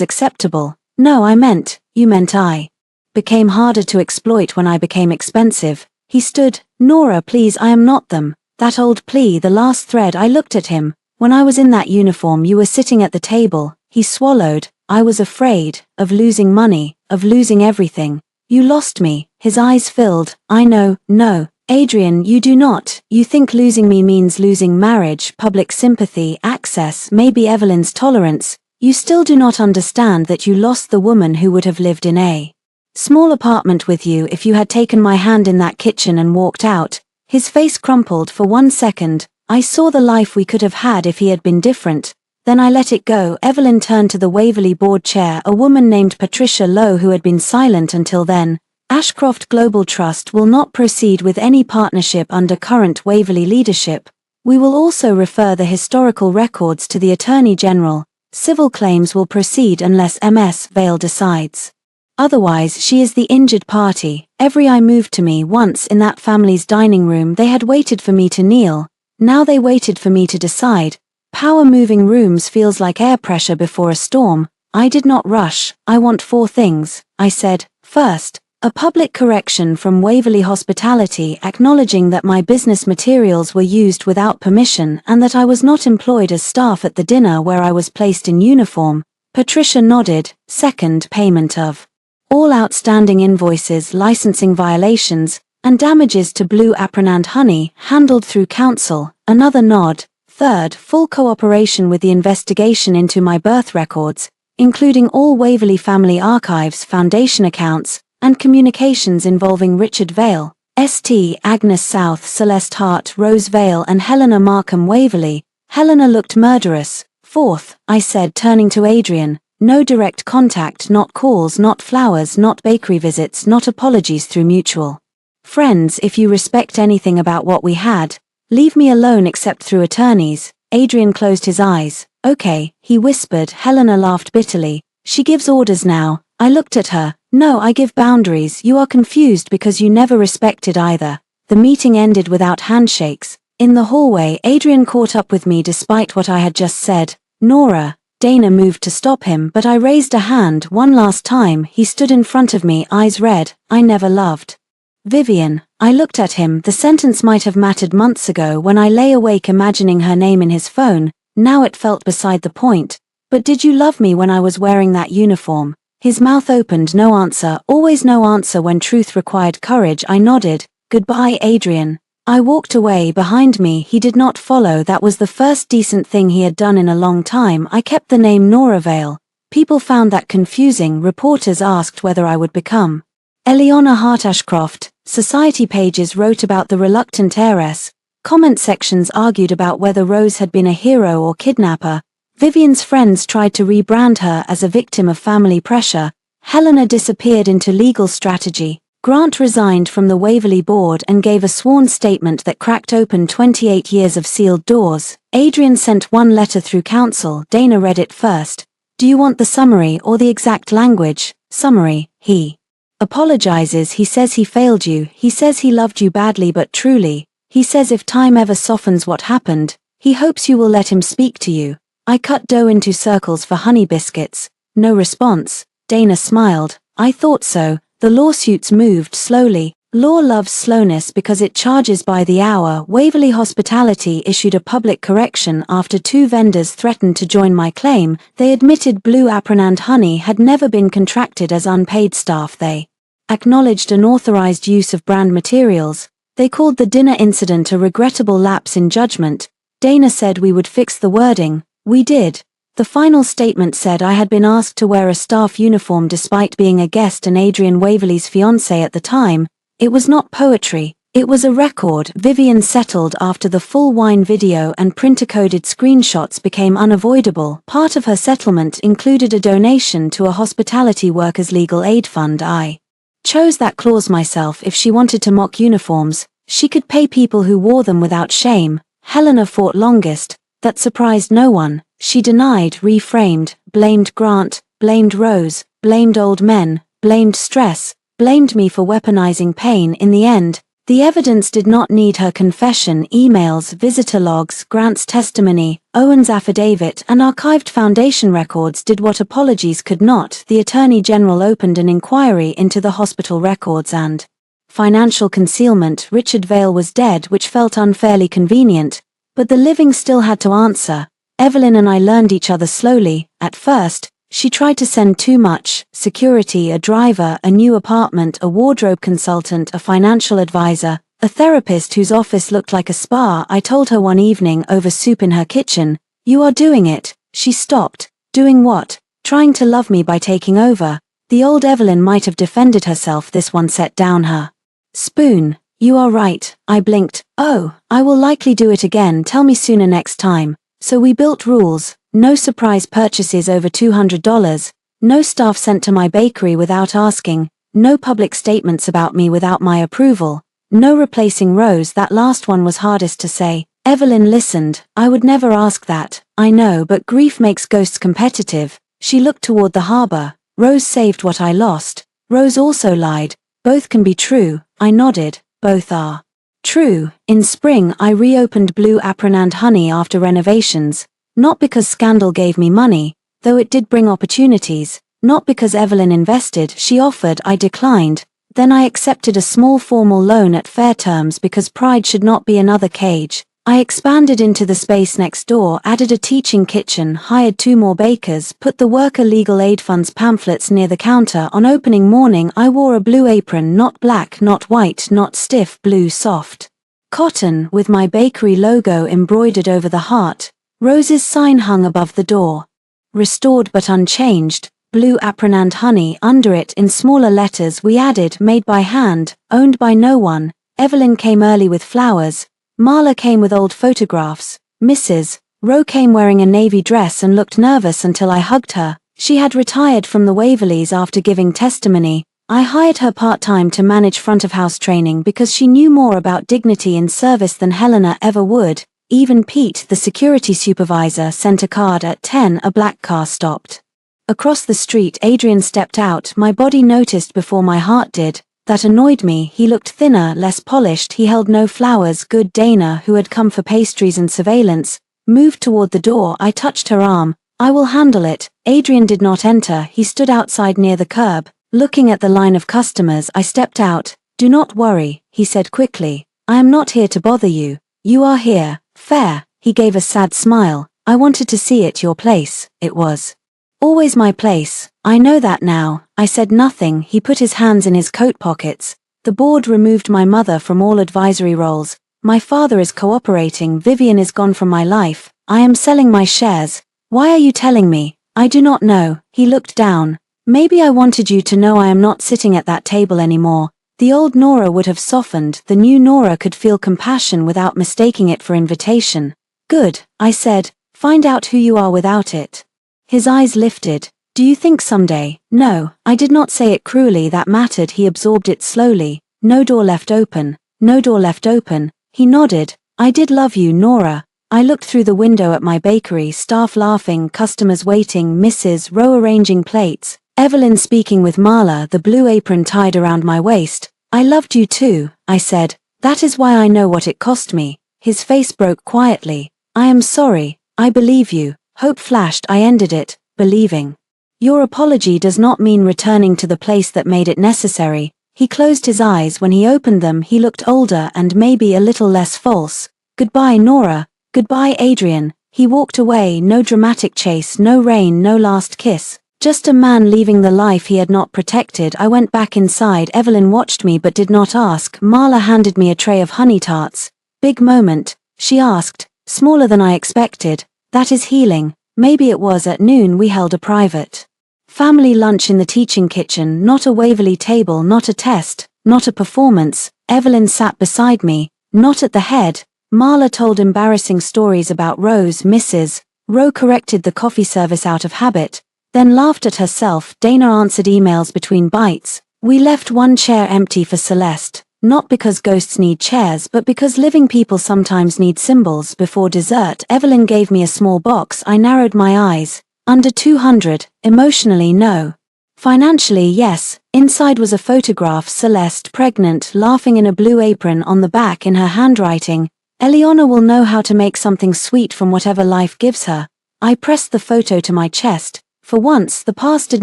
acceptable. No, you meant I became harder to exploit when I became expensive. He stood. Nora, please, I am not them. That old plea, the last thread. I looked at him. When I was in that uniform, you were sitting at the table. He swallowed. I was afraid of losing money, of losing everything. You lost me. His eyes filled. I know. No. Adrian, you do not. You think losing me means losing marriage, public sympathy, access, maybe Evelyn's tolerance. You still do not understand that you lost the woman who would have lived in a small apartment with you if you had taken my hand in that kitchen and walked out. His face crumpled for 1 second. I saw the life we could have had if he had been different. Then I let it go. Evelyn turned to the Waverley board chair, a woman named Patricia Lowe who had been silent until then. Ashcroft Global Trust will not proceed with any partnership under current Waverley leadership. We will also refer the historical records to the Attorney General. Civil claims will proceed unless Ms. Vale decides otherwise. She is the injured party. Every eye moved to me. Once in that family's dining room they had waited for me to kneel. Now they waited for me to decide. Power moving rooms feels like air pressure before a storm. I did not rush. I want 4 things, I said. First, a public correction from Waverley Hospitality acknowledging that my business materials were used without permission and that I was not employed as staff at the dinner where I was placed in uniform. Patricia nodded. Second, payment of all outstanding invoices, licensing violations, and damages to Blue Apron and Honey, handled through counsel. Another nod. Third, full cooperation with the investigation into my birth records, including all Waverley family archives, foundation accounts, and communications involving Richard Vale, St. Agnes South, Celeste Hart, Rose Vale and Helena Markham Waverley. Helena looked murderous. Fourth, I said, turning to Adrian, No direct contact, not calls, not flowers, not bakery visits, not apologies through mutual friends. If you respect anything about what we had, leave me alone except through attorneys. Adrian closed his eyes. Okay, he whispered. Helena laughed bitterly. She gives orders now. I looked at her. No, I give boundaries. You are confused because you never respected either. The meeting ended without handshakes. In the hallway, Adrian caught up with me despite what I had just said. Nora. Dana moved to stop him, but I raised a hand. One last time. He stood in front of me, eyes red. I never loved Vivian. I looked at him. The sentence might have mattered months ago when I lay awake imagining her name in his phone. Now it felt beside the point. But did you love me when I was wearing that uniform? His mouth opened. No answer. Always no answer when truth required courage. I nodded. Goodbye, Adrian. I walked away. Behind me, he did not follow. That was the first decent thing he had done in a long time. I kept the name Nora Vale. People found that confusing. Reporters asked whether I would become Eleanor Hart Ashcroft. Society pages wrote about the reluctant heiress. Comment sections argued about whether Rose had been a hero or kidnapper. Vivian's friends tried to rebrand her as a victim of family pressure. Helena disappeared into legal strategy. Grant resigned from the Waverley board and gave a sworn statement that cracked open 28 years of sealed doors. Adrian sent one letter through counsel. Dana read it first. Do you want the summary or the exact language? Summary. He apologizes. He says he failed you. He says he loved you badly but truly. He says if time ever softens what happened, he hopes you will let him speak to you. I cut dough into circles for honey biscuits. No response. Dana smiled. I thought so. The lawsuits moved slowly. Law loves slowness because it charges by the hour. Waverley Hospitality issued a public correction after 2 vendors threatened to join my claim. They admitted Blue Apron and Honey had never been contracted as unpaid staff. They acknowledged unauthorized use of brand materials. They called the dinner incident a regrettable lapse in judgment. Dana said we would fix the wording. We did. The final statement said I had been asked to wear a staff uniform despite being a guest and Adrian Waverley's fiancé at the time. It was not poetry, it was a record. Vivian settled after the full wine video and printer-coded screenshots became unavoidable. Part of her settlement included a donation to a hospitality workers' legal aid fund. I chose that clause myself. If she wanted to mock uniforms, she could pay people who wore them without shame. Helena fought longest. That surprised no one. She denied, reframed, blamed Grant, blamed Rose, blamed old men, blamed stress, blamed me for weaponizing pain. In the end, the evidence did not need her confession. Emails, visitor logs, Grant's testimony, Owen's affidavit, and archived foundation records did what apologies could not. The Attorney General opened an inquiry into the hospital records and financial concealment. Richard Vale was dead, which felt unfairly convenient, but the living still had to answer. Evelyn and I learned each other slowly. At first, she tried to send too much: security, a driver, a new apartment, a wardrobe consultant, a financial advisor, a therapist whose office looked like a spa. I told her one evening over soup in her kitchen, "You are doing it." She stopped. Doing what? Trying to love me by taking over. The old Evelyn might have defended herself. This one set down her spoon. You are right. I blinked. Oh, I will likely do it again. Tell me sooner next time. So we built rules. No surprise purchases over $200. No staff sent to my bakery without asking. No public statements about me without my approval. No replacing Rose. That last one was hardest to say. Evelyn listened. I would never ask that. I know, but grief makes ghosts competitive. She looked toward the harbor. Rose saved what I lost. Rose also lied. Both can be true. I nodded. Both are true. In spring, I reopened Blue Apron and Honey after renovations. Not because scandal gave me money, though it did bring opportunities. Not because Evelyn invested. She offered, I declined. Then I accepted a small formal loan at fair terms because pride should not be another cage. I expanded into the space next door, added a teaching kitchen, hired 2 more bakers, put the worker legal aid funds pamphlets near the counter. On opening morning I wore a blue apron, not black, not white, not stiff, blue soft cotton, with my bakery logo embroidered over the heart. Rose's sign hung above the door. Restored but unchanged, Blue Apron and Honey. Under it in smaller letters we added, made by hand, owned by no one. Evelyn came early with flowers. Marla came with old photographs. Mrs. Rowe came wearing a navy dress and looked nervous until I hugged her. She had retired from the Waverleys after giving testimony. I hired her part-time to manage front-of-house training because she knew more about dignity in service than Helena ever would. Even Pete, the security supervisor, sent a card at 10. A black car stopped. Across the street, Adrian stepped out. My body noticed before my heart did. That annoyed me. He looked thinner, less polished. He held no flowers. Good Dana, who had come for pastries and surveillance, moved toward the door. I touched her arm. I will handle it. Adrian did not enter. He stood outside near the curb, looking at the line of customers. I stepped out. Do not worry, he said quickly. I am not here to bother you. You are here. Fair. He gave a sad smile. I wanted to see it. Your place. It was always my place. I know that now. I said nothing. He put his hands in his coat pockets. The board removed my mother from all advisory roles. My father is cooperating. Vivian is gone from my life. I am selling my shares. Why are you telling me? I do not know. He looked down. Maybe I wanted you to know I am not sitting at that table anymore. The old Nora would have softened. The new Nora could feel compassion without mistaking it for invitation. Good, I said. Find out who you are without it. His eyes lifted. Do you think someday? No, I did not say it cruelly. That mattered. He absorbed it slowly. No door left open. No door left open. He nodded. I did love you, Nora. I looked through the window at my bakery, staff laughing, customers waiting, Mrs. Rowe arranging plates, Evelyn speaking with Marla, the blue apron tied around my waist. I loved you too, I said. That is why I know what it cost me. His face broke quietly. I am sorry. I believe you. Hope flashed. I ended it, believing. Your apology does not mean returning to the place that made it necessary. He closed his eyes. When he opened them, he looked older and maybe a little less false. Goodbye, Nora. Goodbye, Adrian. He walked away. No dramatic chase, no rain, no last kiss. Just a man leaving the life he had not protected. I went back inside. Evelyn watched me but did not ask. Marla handed me a tray of honey tarts. Big moment, she asked, smaller than I expected. That is healing. Maybe it was. At noon we held a private family lunch in the teaching kitchen. Not a Waverley table, not a test, not a performance. Evelyn sat beside me, not at the head. Marla told embarrassing stories about Rose. Mrs. Rowe corrected the coffee service out of habit, then laughed at herself. Dana answered emails between bites. We left one chair empty for Celeste, not because ghosts need chairs but because living people sometimes need symbols. Before dessert, Evelyn gave me a small box. I narrowed my eyes. Under 200, emotionally no. Financially yes. Inside was a photograph. Celeste, pregnant, laughing in a blue apron. On the back, in her handwriting, Eliana will know how to make something sweet from whatever life gives her. I pressed the photo to my chest. For once, the past did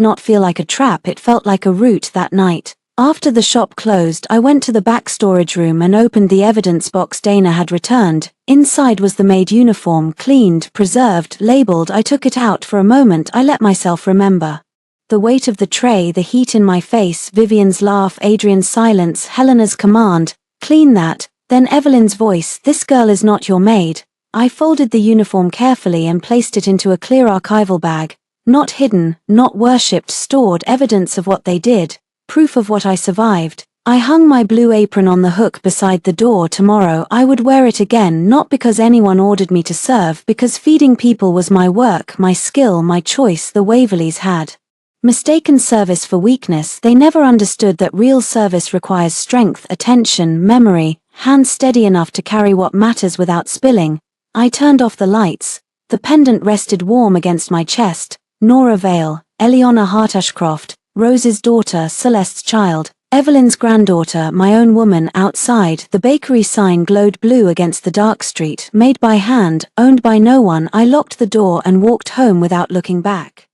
not feel like a trap. It felt like a route. That night, after the shop closed, I went to the back storage room and opened the evidence box Dana had returned. Inside was the Maid uniform, cleaned, preserved, labeled. I took it out. For a moment I let myself remember. The weight of the tray, the heat in my face, Vivian's laugh, Adrian's silence, Helena's command, clean that. Then Evelyn's voice, this girl is not your maid. I folded the uniform carefully and placed it into a clear archival bag. Not hidden, not worshipped, stored, evidence of what they did. Proof of what I survived. I hung my blue apron on the hook beside the door. Tomorrow I would wear it again, not because anyone ordered me to serve, because feeding people was my work, my skill, my choice. The Waverleys had mistaken service for weakness. They never understood that real service requires strength, attention, memory, hands steady enough to carry what matters without spilling. I turned off the lights. The pendant rested warm against my chest. Nora Vale, Eliana Hart Ashcroft, Rose's daughter, Celeste's child, Evelyn's granddaughter, my own woman. Outside, the bakery sign glowed blue against the dark street. Made by hand, owned by no one. I locked the door and walked home without looking back.